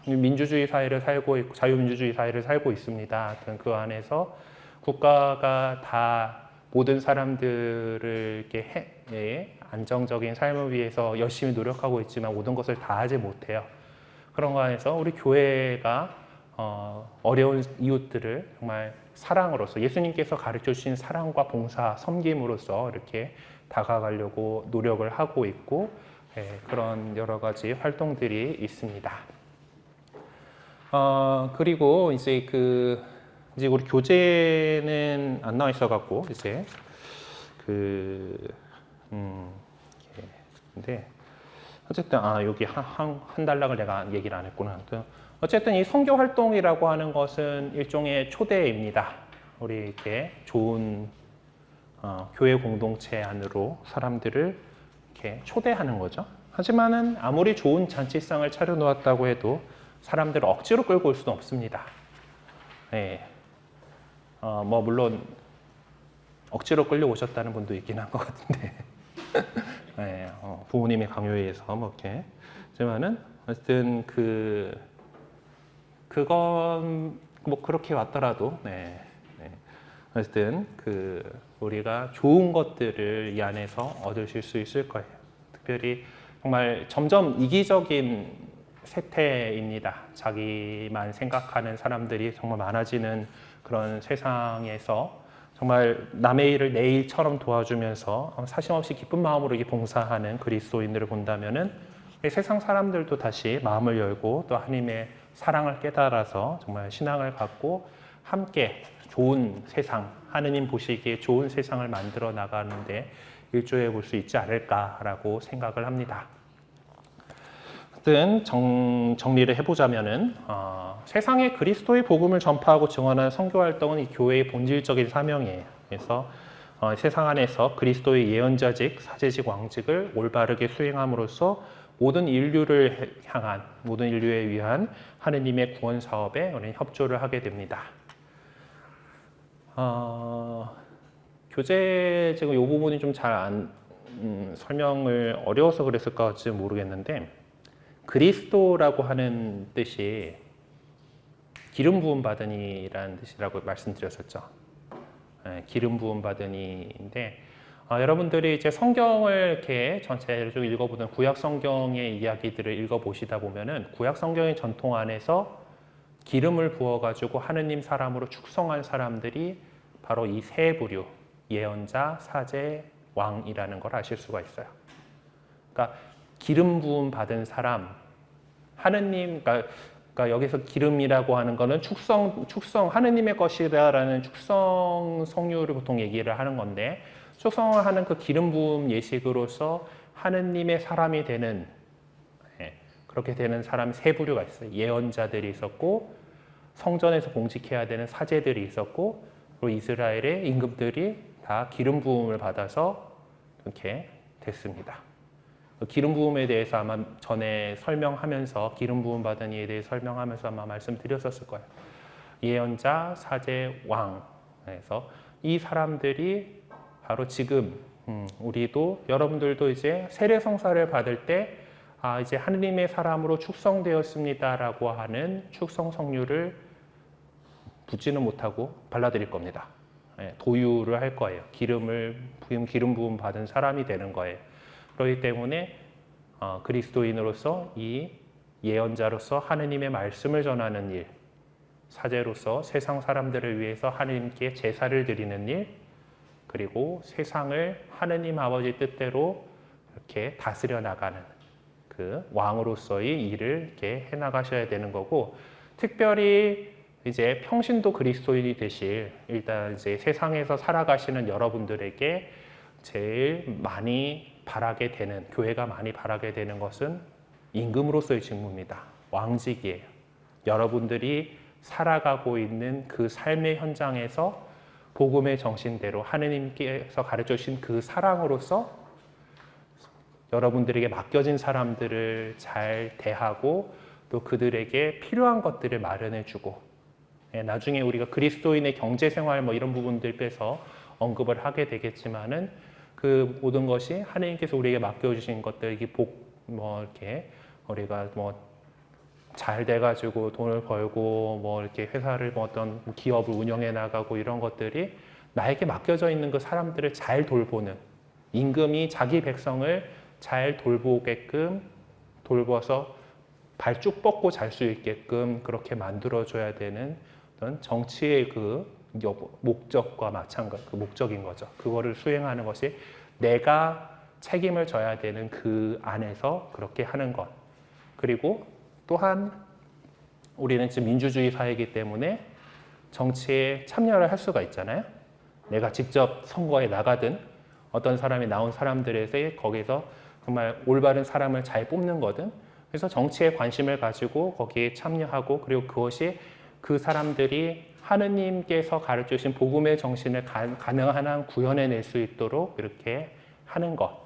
민주주의 사회를 살고 있고 자유민주주의 사회를 살고 있습니다. 하여튼 그 안에서 국가가 다 모든 사람들을 이렇게 안정적인 삶을 위해서 열심히 노력하고 있지만 모든 것을 다 하지 못해요. 그런 거 안에서 우리 교회가 어려운 이웃들을 정말 사랑으로서 예수님께서 가르쳐 주신 사랑과 봉사, 섬김으로써 이렇게 다가가려고 노력을 하고 있고 그런 여러 가지 활동들이 있습니다. 그리고 이제 이제 우리 교재는 안 나와 있어갖고 이제 근데 어쨌든 여기 한 단락을 내가 얘기를 안 했구나. 어쨌든 이 선교 활동이라고 하는 것은 일종의 초대입니다. 우리 이렇게 좋은 교회 공동체 안으로 사람들을 이렇게 초대하는 거죠. 하지만은 아무리 좋은 잔치상을 차려놓았다고 해도 사람들을 억지로 끌고 올 수는 없습니다. 네. 뭐 물론 억지로 끌려오셨다는 분도 있긴 한 것 같은데 네, 부모님의 강요에 의해서 뭐 이렇게 하지만은 어쨌든 그건 뭐 그렇게 왔더라도 어쨌든 우리가 좋은 것들을 이 안에서 얻으실 수 있을 거예요. 특별히 정말 점점 이기적인 세태입니다. 자기만 생각하는 사람들이 정말 많아지는 그런 세상에서 정말 남의 일을 내 일처럼 도와주면서 사심없이 기쁜 마음으로 이렇게 봉사하는 그리스도인들을 본다면은 세상 사람들도 다시 마음을 열고 또 하나님의 사랑을 깨달아서 정말 신앙을 갖고 함께 좋은 세상, 하느님 보시기에 좋은 세상을 만들어 나가는데 일조해 볼 수 있지 않을까라고 생각을 합니다. 정리를 해보자면은 세상에 그리스도의 복음을 전파하고 증언하는 선교 활동은 이 교회의 본질적인 사명이에요. 그래서 세상 안에서 그리스도의 예언자직, 사제직, 왕직을 올바르게 수행함으로써 모든 인류에 위한 하느님의 구원 사업에 우리는 협조를 하게 됩니다. 교재 지금 이 부분이 좀 잘 설명을 어려워서 그랬을까 모르겠는데. 그리스도라고 하는 뜻이 기름 부음 받은 이라는 뜻이라고 말씀드렸었죠. 기름 부음 받은 이인데 여러분들이 이제 성경을 이렇게 전체를 좀 읽어보던 구약 성경의 이야기들을 읽어보시다 보면은 구약 성경의 전통 안에서 기름을 부어가지고 하느님 사람으로 축성한 사람들이 바로 이 세 부류 예언자, 사제, 왕이라는 걸 아실 수가 있어요. 그러니까 기름 부음 받은 사람, 하느님, 그러니까 여기서 기름이라고 하는 거는 축성, 하느님의 것이다라는 축성 성유를 보통 얘기를 하는 건데, 축성을 하는 그 기름 부음 예식으로서 하느님의 사람이 되는, 그렇게 되는 사람 세 부류가 있어요. 예언자들이 있었고, 성전에서 공직해야 되는 사제들이 있었고, 그리고 이스라엘의 임금들이 다 기름 부음을 받아서 이렇게 됐습니다. 기름 부음에 대해서 아마 전에 설명하면서 기름 부음 받은 이에 대해 설명하면서 아마 말씀드렸었을 거예요. 예언자, 사제, 왕. 그래서 이 사람들이 바로 지금 우리도 여러분들도 이제 세례 성사를 받을 때 이제 하느님의 사람으로 축성되었습니다라고 하는 축성 성류를 붓지는 못하고 발라드릴 겁니다. 도유를 할 거예요. 기름 부음 받은 사람이 되는 거예요. 그렇기 때문에 그리스도인으로서 이 예언자로서 하느님의 말씀을 전하는 일, 사제로서 세상 사람들을 위해서 하느님께 제사를 드리는 일, 그리고 세상을 하느님 아버지 뜻대로 이렇게 다스려 나가는 그 왕으로서의 일을 이렇게 해 나가셔야 되는 거고, 특별히 이제 평신도 그리스도인이 되실, 일단 이제 세상에서 살아가시는 여러분들에게 제일 많이 바라게 되는, 교회가 많이 바라게 되는 것은 임금으로서의 직무입니다. 왕직이에요. 여러분들이 살아가고 있는 그 삶의 현장에서 복음의 정신대로 하느님께서 가르쳐 주신 그 사랑으로서 여러분들에게 맡겨진 사람들을 잘 대하고 또 그들에게 필요한 것들을 마련해 주고, 나중에 우리가 그리스도인의 경제생활 뭐 이런 부분들 빼서 언급을 하게 되겠지만은 그 모든 것이 하느님께서 우리에게 맡겨주신 것들, 이게 뭐 이렇게 우리가 뭐 잘 돼가지고 돈을 벌고 뭐 이렇게 회사를 뭐 어떤 기업을 운영해 나가고 이런 것들이 나에게 맡겨져 있는 그 사람들을 잘 돌보는, 임금이 자기 백성을 잘 돌보게끔 돌봐서 발 쭉 뻗고 잘 수 있게끔 그렇게 만들어줘야 되는 어떤 정치의 그 목적과 마찬가지, 그 목적인 거죠. 그거를 수행하는 것이 내가 책임을 져야 되는 그 안에서 그렇게 하는 것. 그리고 또한 우리는 지금 민주주의 사회이기 때문에 정치에 참여를 할 수가 있잖아요. 내가 직접 선거에 나가든 어떤 사람이 나온 사람들에게 거기서 정말 올바른 사람을 잘 뽑는 거든, 그래서 정치에 관심을 가지고 거기에 참여하고, 그리고 그것이 그 사람들이 하느님께서 가르쳐 주신 복음의 정신을 가능한 한 구현해낼 수 있도록 이렇게 하는 것.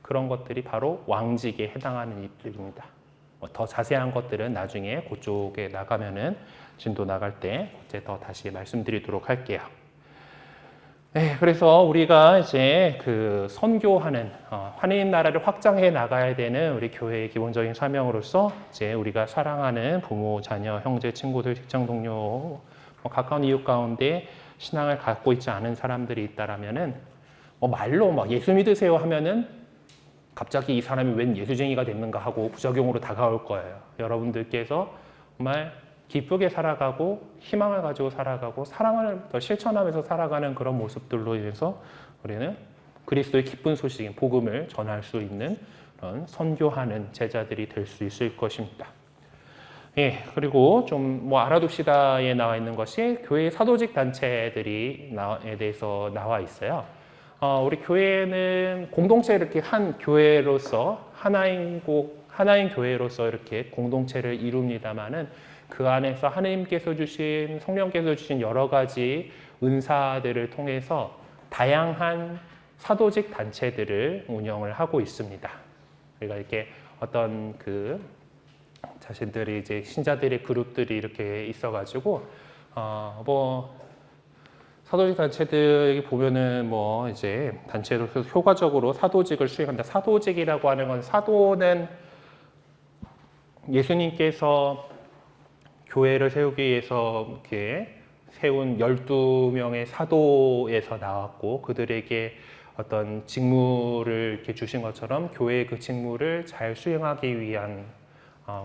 그런 것들이 바로 왕직에 해당하는 일들입니다. 더 자세한 것들은 나중에 그쪽에 나가면은 진도 나갈 때 이제 더 다시 말씀드리도록 할게요. 네, 그래서 우리가 이제 그 선교하는 하느님 나라를 확장해 나가야 되는 우리 교회의 기본적인 사명으로서 이제 우리가 사랑하는 부모, 자녀, 형제, 친구들, 직장 동료, 가까운 이웃 가운데 신앙을 갖고 있지 않은 사람들이 있다라면은 말로 막 예수 믿으세요 하면은 갑자기 이 사람이 웬 예수쟁이가 됐는가 하고 부작용으로 다가올 거예요. 여러분들께서 정말 기쁘게 살아가고 희망을 가지고 살아가고 사랑을 더 실천하면서 살아가는 그런 모습들로 인해서 우리는 그리스도의 기쁜 소식인 복음을 전할 수 있는 그런 선교하는 제자들이 될 수 있을 것입니다. 예, 그리고 좀 알아둡시다에 나와 있는 것이 교회 사도직 단체들에 대해서 나와 있어요. 우리 교회는 공동체 이렇게 한 교회로서 하나인 교회로서 이렇게 공동체를 이룹니다만은 그 안에서 하나님께서 주신 성령께서 주신 여러 가지 은사들을 통해서 다양한 사도직 단체들을 운영을 하고 있습니다. 그러니까 이렇게 어떤 그 자신들이 이제 신자들의 그룹들이 이렇게 있어가지고 사도직 단체들 보면은 이제 단체로서 효과적으로 사도직을 수행한다. 사도직이라고 하는 건, 사도는 예수님께서 교회를 세우기 위해서 이렇게 세운 12명의 사도에서 나왔고, 그들에게 어떤 직무를 이렇게 주신 것처럼 교회의 그 직무를 잘 수행하기 위한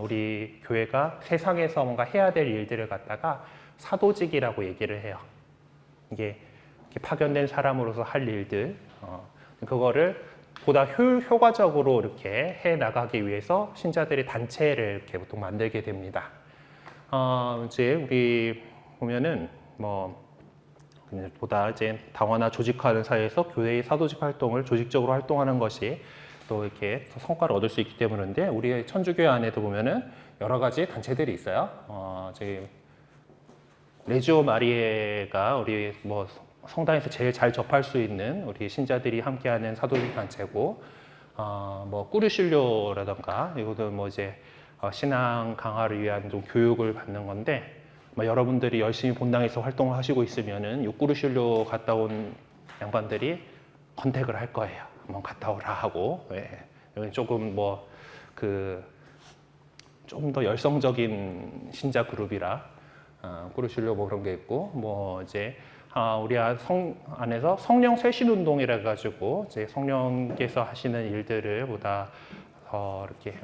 우리 교회가 세상에서 뭔가 해야 될 일들을 갖다가 사도직이라고 얘기를 해요. 이게 파견된 사람으로서 할 일들, 그거를 보다 효과적으로 이렇게 해 나가기 위해서 신자들이 단체를 이렇게 보통 만들게 됩니다. 이제 우리 보면은 보다 이제 다원화 조직화하는 사회에서 교회의 사도직 활동을 조직적으로 활동하는 것이 또 이렇게 성과를 얻을 수 있기 때문인데, 우리 천주교회 안에도 보면은 여러 가지 단체들이 있어요. 저기 레지오 마리에가 우리 성당에서 제일 잘 접할 수 있는 우리 신자들이 함께하는 사도직 단체고, 꾸르실료라던가 이것도 이제 신앙 강화를 위한 좀 교육을 받는 건데, 여러분들이 열심히 본당에서 활동을 하시고 있으면은 요 꾸르실료 갔다 온 양반들이 컨택을 할 거예요. 한번 갔다 오라 하고, 여기 조금 좀 더 열성적인 신자 그룹이라 꾸르실료 그런 게 있고, 이제 우리 성 안에서 성령 쇄신 운동이라 가지고 이제 성령께서 하시는 일들을 보다 더 이렇게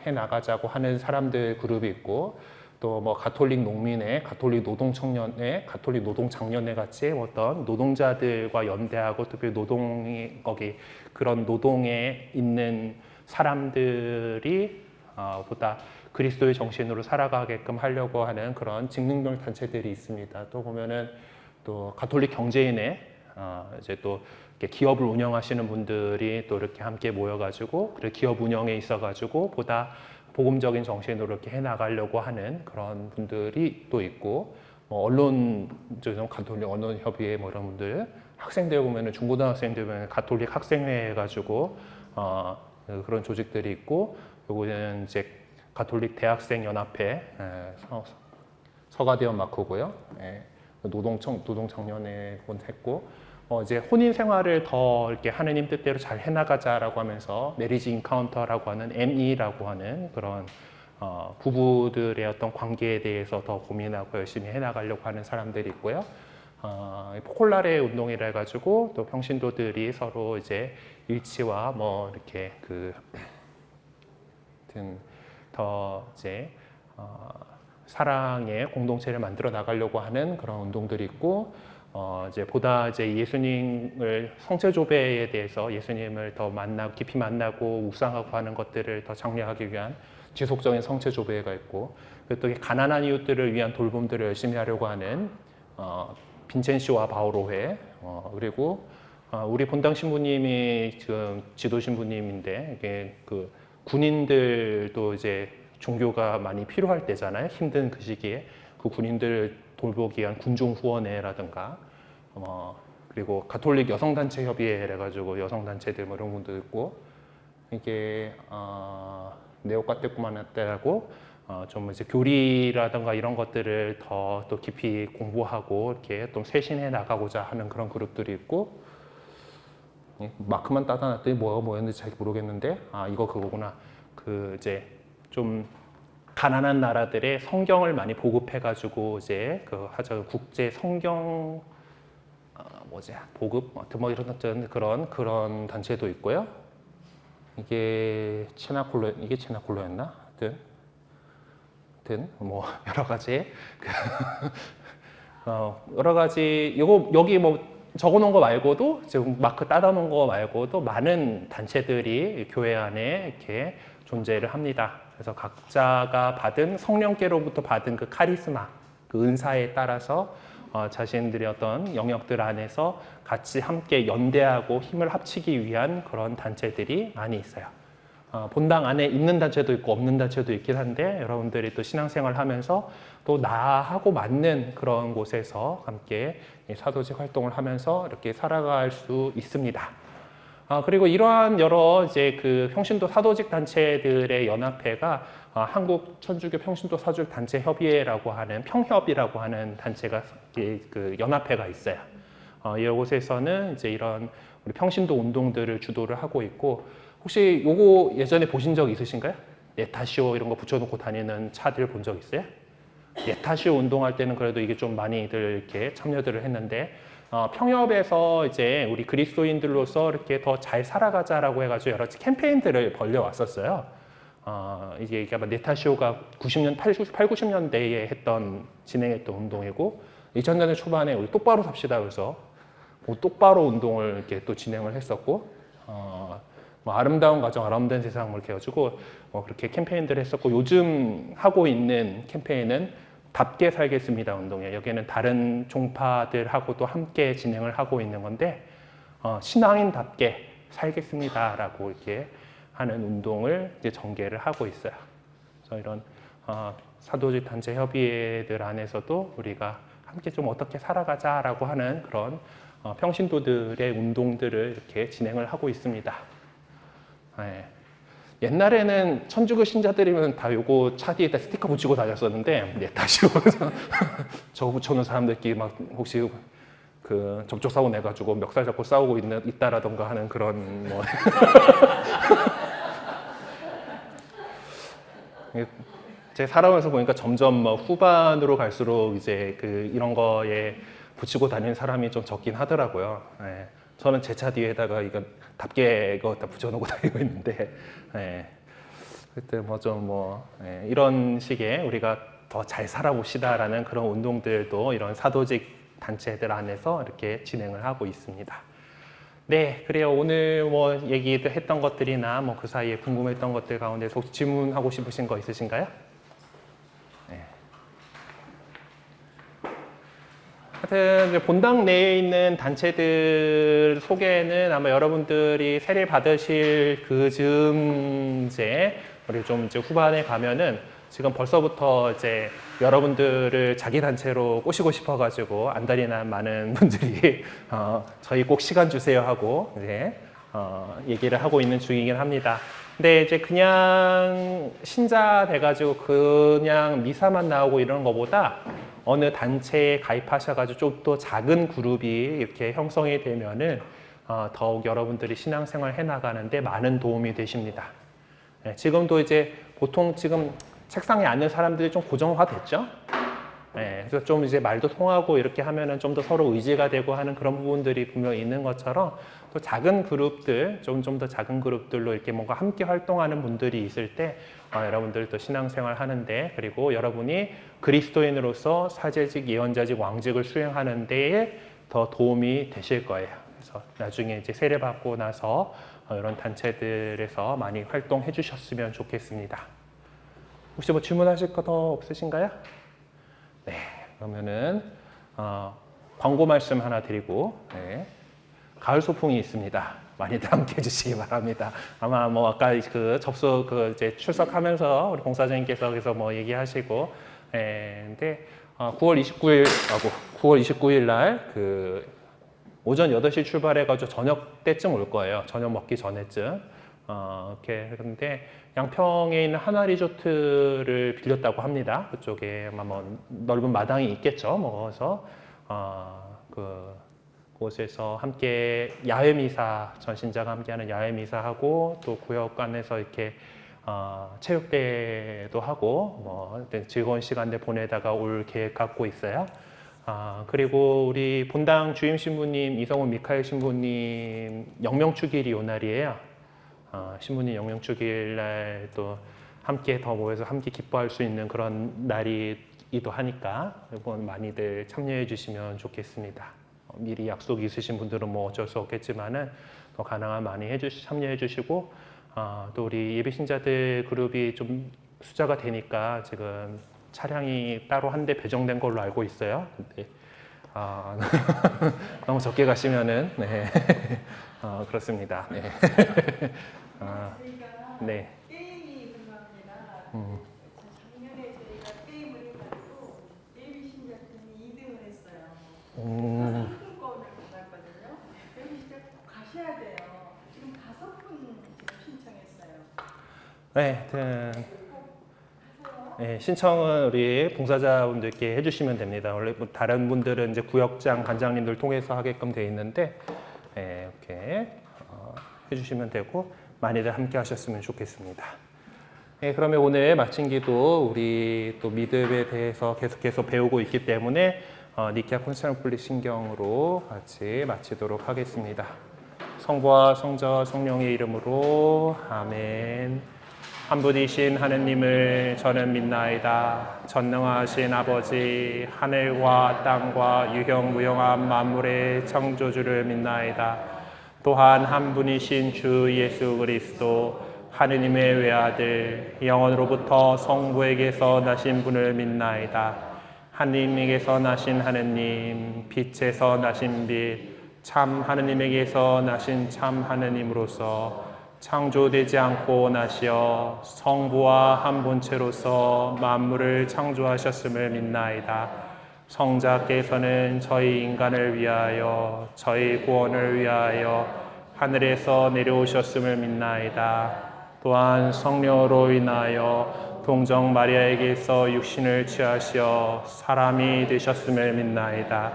해 나가자고 하는 사람들 그룹이 있고, 또 뭐 가톨릭 농민회, 가톨릭 노동청년회, 가톨릭 노동장년회 같이 어떤 노동자들과 연대하고 특별히 노동이 거기 그런 노동에 있는 사람들이 보다 그리스도의 정신으로 살아가게끔 하려고 하는 그런 직능별 단체들이 있습니다. 또 보면은 또 가톨릭 경제인회, 이제 또 이렇게 기업을 운영하시는 분들이 또 이렇게 함께 모여가지고 그 기업 운영에 있어가지고 보다 복음적인 정신으로 이렇게 해나가려고 하는 그런 분들이 또 있고, 뭐 언론, 가톨릭 언론협의회 뭐 이런 분들, 학생들 보면은 중고등학생들 보면 가톨릭 학생회 해가지고 그런 조직들이 있고, 요거는 이제 가톨릭 대학생 연합회 서가대원 마크고요. 노동청년회 했고, 이제 혼인 생활을 더 이렇게 하느님 뜻대로 잘 해나가자라고 하면서 메리지 인카운터라고 하는 ME라고 하는 그런 부부들의 어떤 관계에 대해서 더 고민하고 열심히 해나가려고 하는 사람들이 있고요. 포콜라레 운동이라 해가지고 또 평신도들이 서로 이제 일치와 뭐 이렇게 더 이제 사랑의 공동체를 만들어 나가려고 하는 그런 운동들이 있고, 이제 보다 이제 예수님을 성체조배에 대해서 예수님을 더 깊이 만나고 묵상하고 하는 것들을 더 장려하기 위한 지속적인 성체조배가 있고, 또 가난한 이웃들을 위한 돌봄들을 열심히 하려고 하는 빈첸시오와 바오로회, 그리고 우리 본당 신부님이 지금 지도 신부님인데 이게 그 군인들도 이제 종교가 많이 필요할 때잖아요. 힘든 그 시기에 그 군인들을 돌보기 위한 군종 후원회라든가, 그리고 가톨릭 여성단체 협의회 해가지고 여성단체들 뭐 이런 분도 있고, 이게 네오카테쿠마나테라고 좀 이제 교리라든가 이런 것들을 더 또 깊이 공부하고 이렇게 또 쇄신해 나가고자 하는 그런 그룹들이 있고, 마크만 따다놨더니 뭐였는지 잘 모르겠는데, 이거 그거구나. 그 이제 좀 가난한 나라들의 성경을 많이 보급해가지고 이제 그 국제 성경 보급 뭐 이런 그런 단체도 있고요. 이게 체나콜로였나? 하여튼 뭐 여러 가지 여러 가지 여기 뭐 적어놓은 거 말고도 지금 마크 따다놓은 거 말고도 많은 단체들이 교회 안에 이렇게 존재를 합니다. 그래서 각자가 받은 성령께로부터 받은 그 카리스마, 그 은사에 따라서 자신들의 어떤 영역들 안에서 같이 함께 연대하고 힘을 합치기 위한 그런 단체들이 많이 있어요. 본당 안에 있는 단체도 있고 없는 단체도 있긴 한데, 여러분들이 또 신앙생활 하면서 또 나하고 맞는 그런 곳에서 함께 사도직 활동을 하면서 이렇게 살아갈 수 있습니다. 그리고 이러한 여러 이제 그 평신도 사도직 단체들의 연합회가 한국 천주교 평신도 사도직 단체 협의회라고 하는 평협이라고 하는 단체가 그 연합회가 있어요. 이곳에서는 이제 이런 우리 평신도 운동들을 주도를 하고 있고, 혹시 요거 예전에 보신 적 있으신가요? 예타시오 이런 거 붙여놓고 다니는 차들 본 적 있어요? 예타시오 운동할 때는 그래도 이게 좀 많이들 이렇게 참여들을 했는데, 평협에서 이제 우리 그리스도인들로서 이렇게 더 잘 살아가자라고 해가지고 여러 가지 캠페인들을 벌려왔었어요. 이게 아마 네타시오가 90년대에 진행했던 운동이고, 2000년대 초반에 우리 똑바로 삽시다 그래서 뭐 똑바로 운동을 이렇게 또 진행을 했었고, 뭐 아름다운 가정, 아름다운 세상 뭐 이렇게 해가지고 그렇게 캠페인들을 했었고, 요즘 하고 있는 캠페인은 답게 살겠습니다 운동이에요. 여기는 다른 종파들하고도 함께 진행을 하고 있는 건데, 신앙인답게 살겠습니다라고 이렇게 하는 운동을 이제 전개를 하고 있어요. 그래서 이런 사도직 단체 협의회들 안에서도 우리가 함께 좀 어떻게 살아가자라고 하는 그런 평신도들의 운동들을 이렇게 진행을 하고 있습니다. 네. 옛날에는 천주교 신자들이면 다 요거 차 뒤에다 스티커 붙이고 다녔었는데, 다시 저거 붙여놓은 사람들끼리 막 혹시 그 접촉 사고 내가지고 멱살 잡고 싸우고 있다라던가 하는 그런 뭐 제 살아오면서 보니까 점점 뭐 후반으로 갈수록 이제 그 이런 거에 붙이고 다니는 사람이 좀 적긴 하더라고요. 예. 저는 제 차 뒤에다가 이거 답게 이거 다 붙여놓고 다니고 있는데, 예. 그때 이런 식의 우리가 더 잘 살아봅시다라는 그런 운동들도 이런 사도직 단체들 안에서 이렇게 진행을 하고 있습니다. 네, 그래요. 오늘 뭐 얘기했던 것들이나 뭐 그 사이에 궁금했던 것들 가운데 혹시 질문하고 싶으신 거 있으신가요? 네. 하여튼 본당 내에 있는 단체들 소개는 아마 여러분들이 세례 받으실 그 즈음제 우리 좀 이제 후반에 가면은 지금 벌써부터 이제 여러분들을 자기 단체로 꼬시고 싶어가지고 안달이 난 많은 분들이 저희 꼭 시간 주세요 하고 이제 얘기를 하고 있는 중이긴 합니다. 근데 이제 그냥 신자 돼가지고 그냥 미사만 나오고 이런 것보다 어느 단체에 가입하셔가지고 좀 더 작은 그룹이 이렇게 형성이 되면은 더욱 여러분들이 신앙생활 해나가는데 많은 도움이 되십니다. 네, 지금도 이제 보통 지금 책상에 앉는 사람들이 좀 고정화됐죠. 네, 그래서 좀 이제 말도 통하고 이렇게 하면은 좀 더 서로 의지가 되고 하는 그런 부분들이 분명히 있는 것처럼 또 작은 그룹들, 좀 더 작은 그룹들로 이렇게 뭔가 함께 활동하는 분들이 있을 때 여러분들 또 신앙생활 하는데 그리고 여러분이 그리스도인으로서 사제직, 예언자직, 왕직을 수행하는 데에 더 도움이 되실 거예요. 그래서 나중에 이제 세례 받고 나서 이런 단체들에서 많이 활동해 주셨으면 좋겠습니다. 혹시 뭐 질문하실 거 더 없으신가요? 네, 그러면은 광고 말씀 하나 드리고 가을 소풍이 있습니다. 많이들 함께 해주시기 바랍니다. 아마 뭐 아까 그 접수 이제 출석하면서 우리 봉사장님께서 그래서 뭐 얘기하시고, 근데 9월 29일 날 그 오전 8시 출발해가지고 저녁 때쯤 올 거예요. 저녁 먹기 전에쯤. 이렇게 그런데 양평에 있는 하나 리조트를 빌렸다고 합니다. 그쪽에 아마 뭐 넓은 마당이 있겠죠. 그래서 그곳에서 함께 야외 미사, 전신자가 함께하는 야외 미사하고 또 구역 안에서 이렇게 체육대회도 하고 뭐 즐거운 시간들 보내다가 올 계획 갖고 있어요. 그리고 우리 본당 주임 신부님 이성훈 미카엘 신부님 영명축일이 요 날이에요. 신부님 영명축일 날 또 함께 더 모여서 함께 기뻐할 수 있는 그런 날이기도 하니까 이번 많이들 참여해 주시면 좋겠습니다. 미리 약속이 있으신 분들은 뭐 어쩔 수 없겠지만은 더 가능한 많이 참여해 주시고 또 우리 예비 신자들 그룹이 좀 숫자가 되니까 지금 차량이 따로 한 대 배정된 걸로 알고 있어요. 근데 너무 적게 가시면은 그렇습니다. 네. 네. 게임이 궁금합니다. 작년에 저희가 게임을 해가지고 예비 신자팀이 2등을 했어요. 상품권을 받았거든요. 예비 신자 꼭 가셔야 돼요. 지금 5분 신청했어요. 네, 신청은 우리 봉사자분들께 해주시면 됩니다. 원래 뭐 다른 분들은 이제 구역장, 관장님들 통해서 하게끔 돼 있는데 이렇게 해주시면 되고 많이들 함께 하셨으면 좋겠습니다. 네, 그러면 오늘 마친 기도 우리 또 믿음에 대해서 계속해서 배우고 있기 때문에 니케아 콘스탄티노플리 신경으로 같이 마치도록 하겠습니다. 성부와 성자, 성령의 이름으로 아멘. 한 분이신 하느님을 저는 믿나이다. 전능하신 아버지, 하늘과 땅과 유형무형한 만물의 창조주를 믿나이다. 또한 한 분이신 주 예수 그리스도, 하느님의 외아들, 영원으로부터 성부에게서 나신 분을 믿나이다. 하느님에게서 나신 하느님, 빛에서 나신 빛, 참 하느님에게서 나신 참 하느님으로서 창조되지 않고 나시어 성부와 한 본체로서 만물을 창조하셨음을 믿나이다. 성자께서는 저희 인간을 위하여 저희 구원을 위하여 하늘에서 내려오셨음을 믿나이다. 또한 성령으로 인하여 동정 마리아에게서 육신을 취하시어 사람이 되셨음을 믿나이다.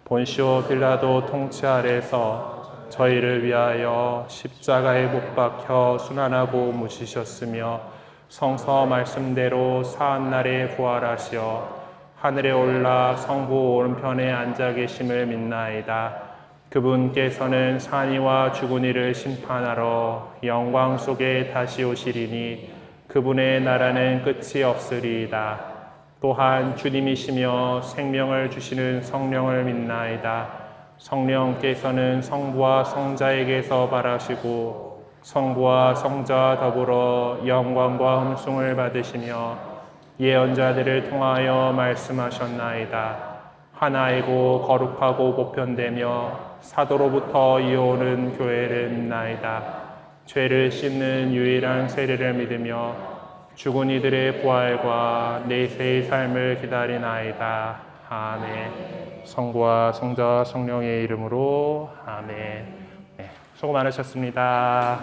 본시오 빌라도 통치 아래서 저희를 위하여 십자가에 못 박혀 순환하고 묻히셨으며 성서 말씀대로 사한 날에 부활하시어 하늘에 올라 성부 오른편에 앉아 계심을 믿나이다. 그분께서는 산이와 죽은 이를 심판하러 영광 속에 다시 오시리니 그분의 나라는 끝이 없으리이다. 또한 주님이시며 생명을 주시는 성령을 믿나이다. 성령께서는 성부와 성자에게서 발하시고 성부와 성자와 더불어 영광과 흠숭을 받으시며 예언자들을 통하여 말씀하셨나이다. 하나이고 거룩하고 보편되며 사도로부터 이어오는 교회를 믿나이다. 죄를 씻는 유일한 세례를 믿으며 죽은 이들의 부활과 내세의 삶을 기다리나이다. 아멘. 성부와 성자와 성령의 이름으로 아멘. 네, 수고 많으셨습니다.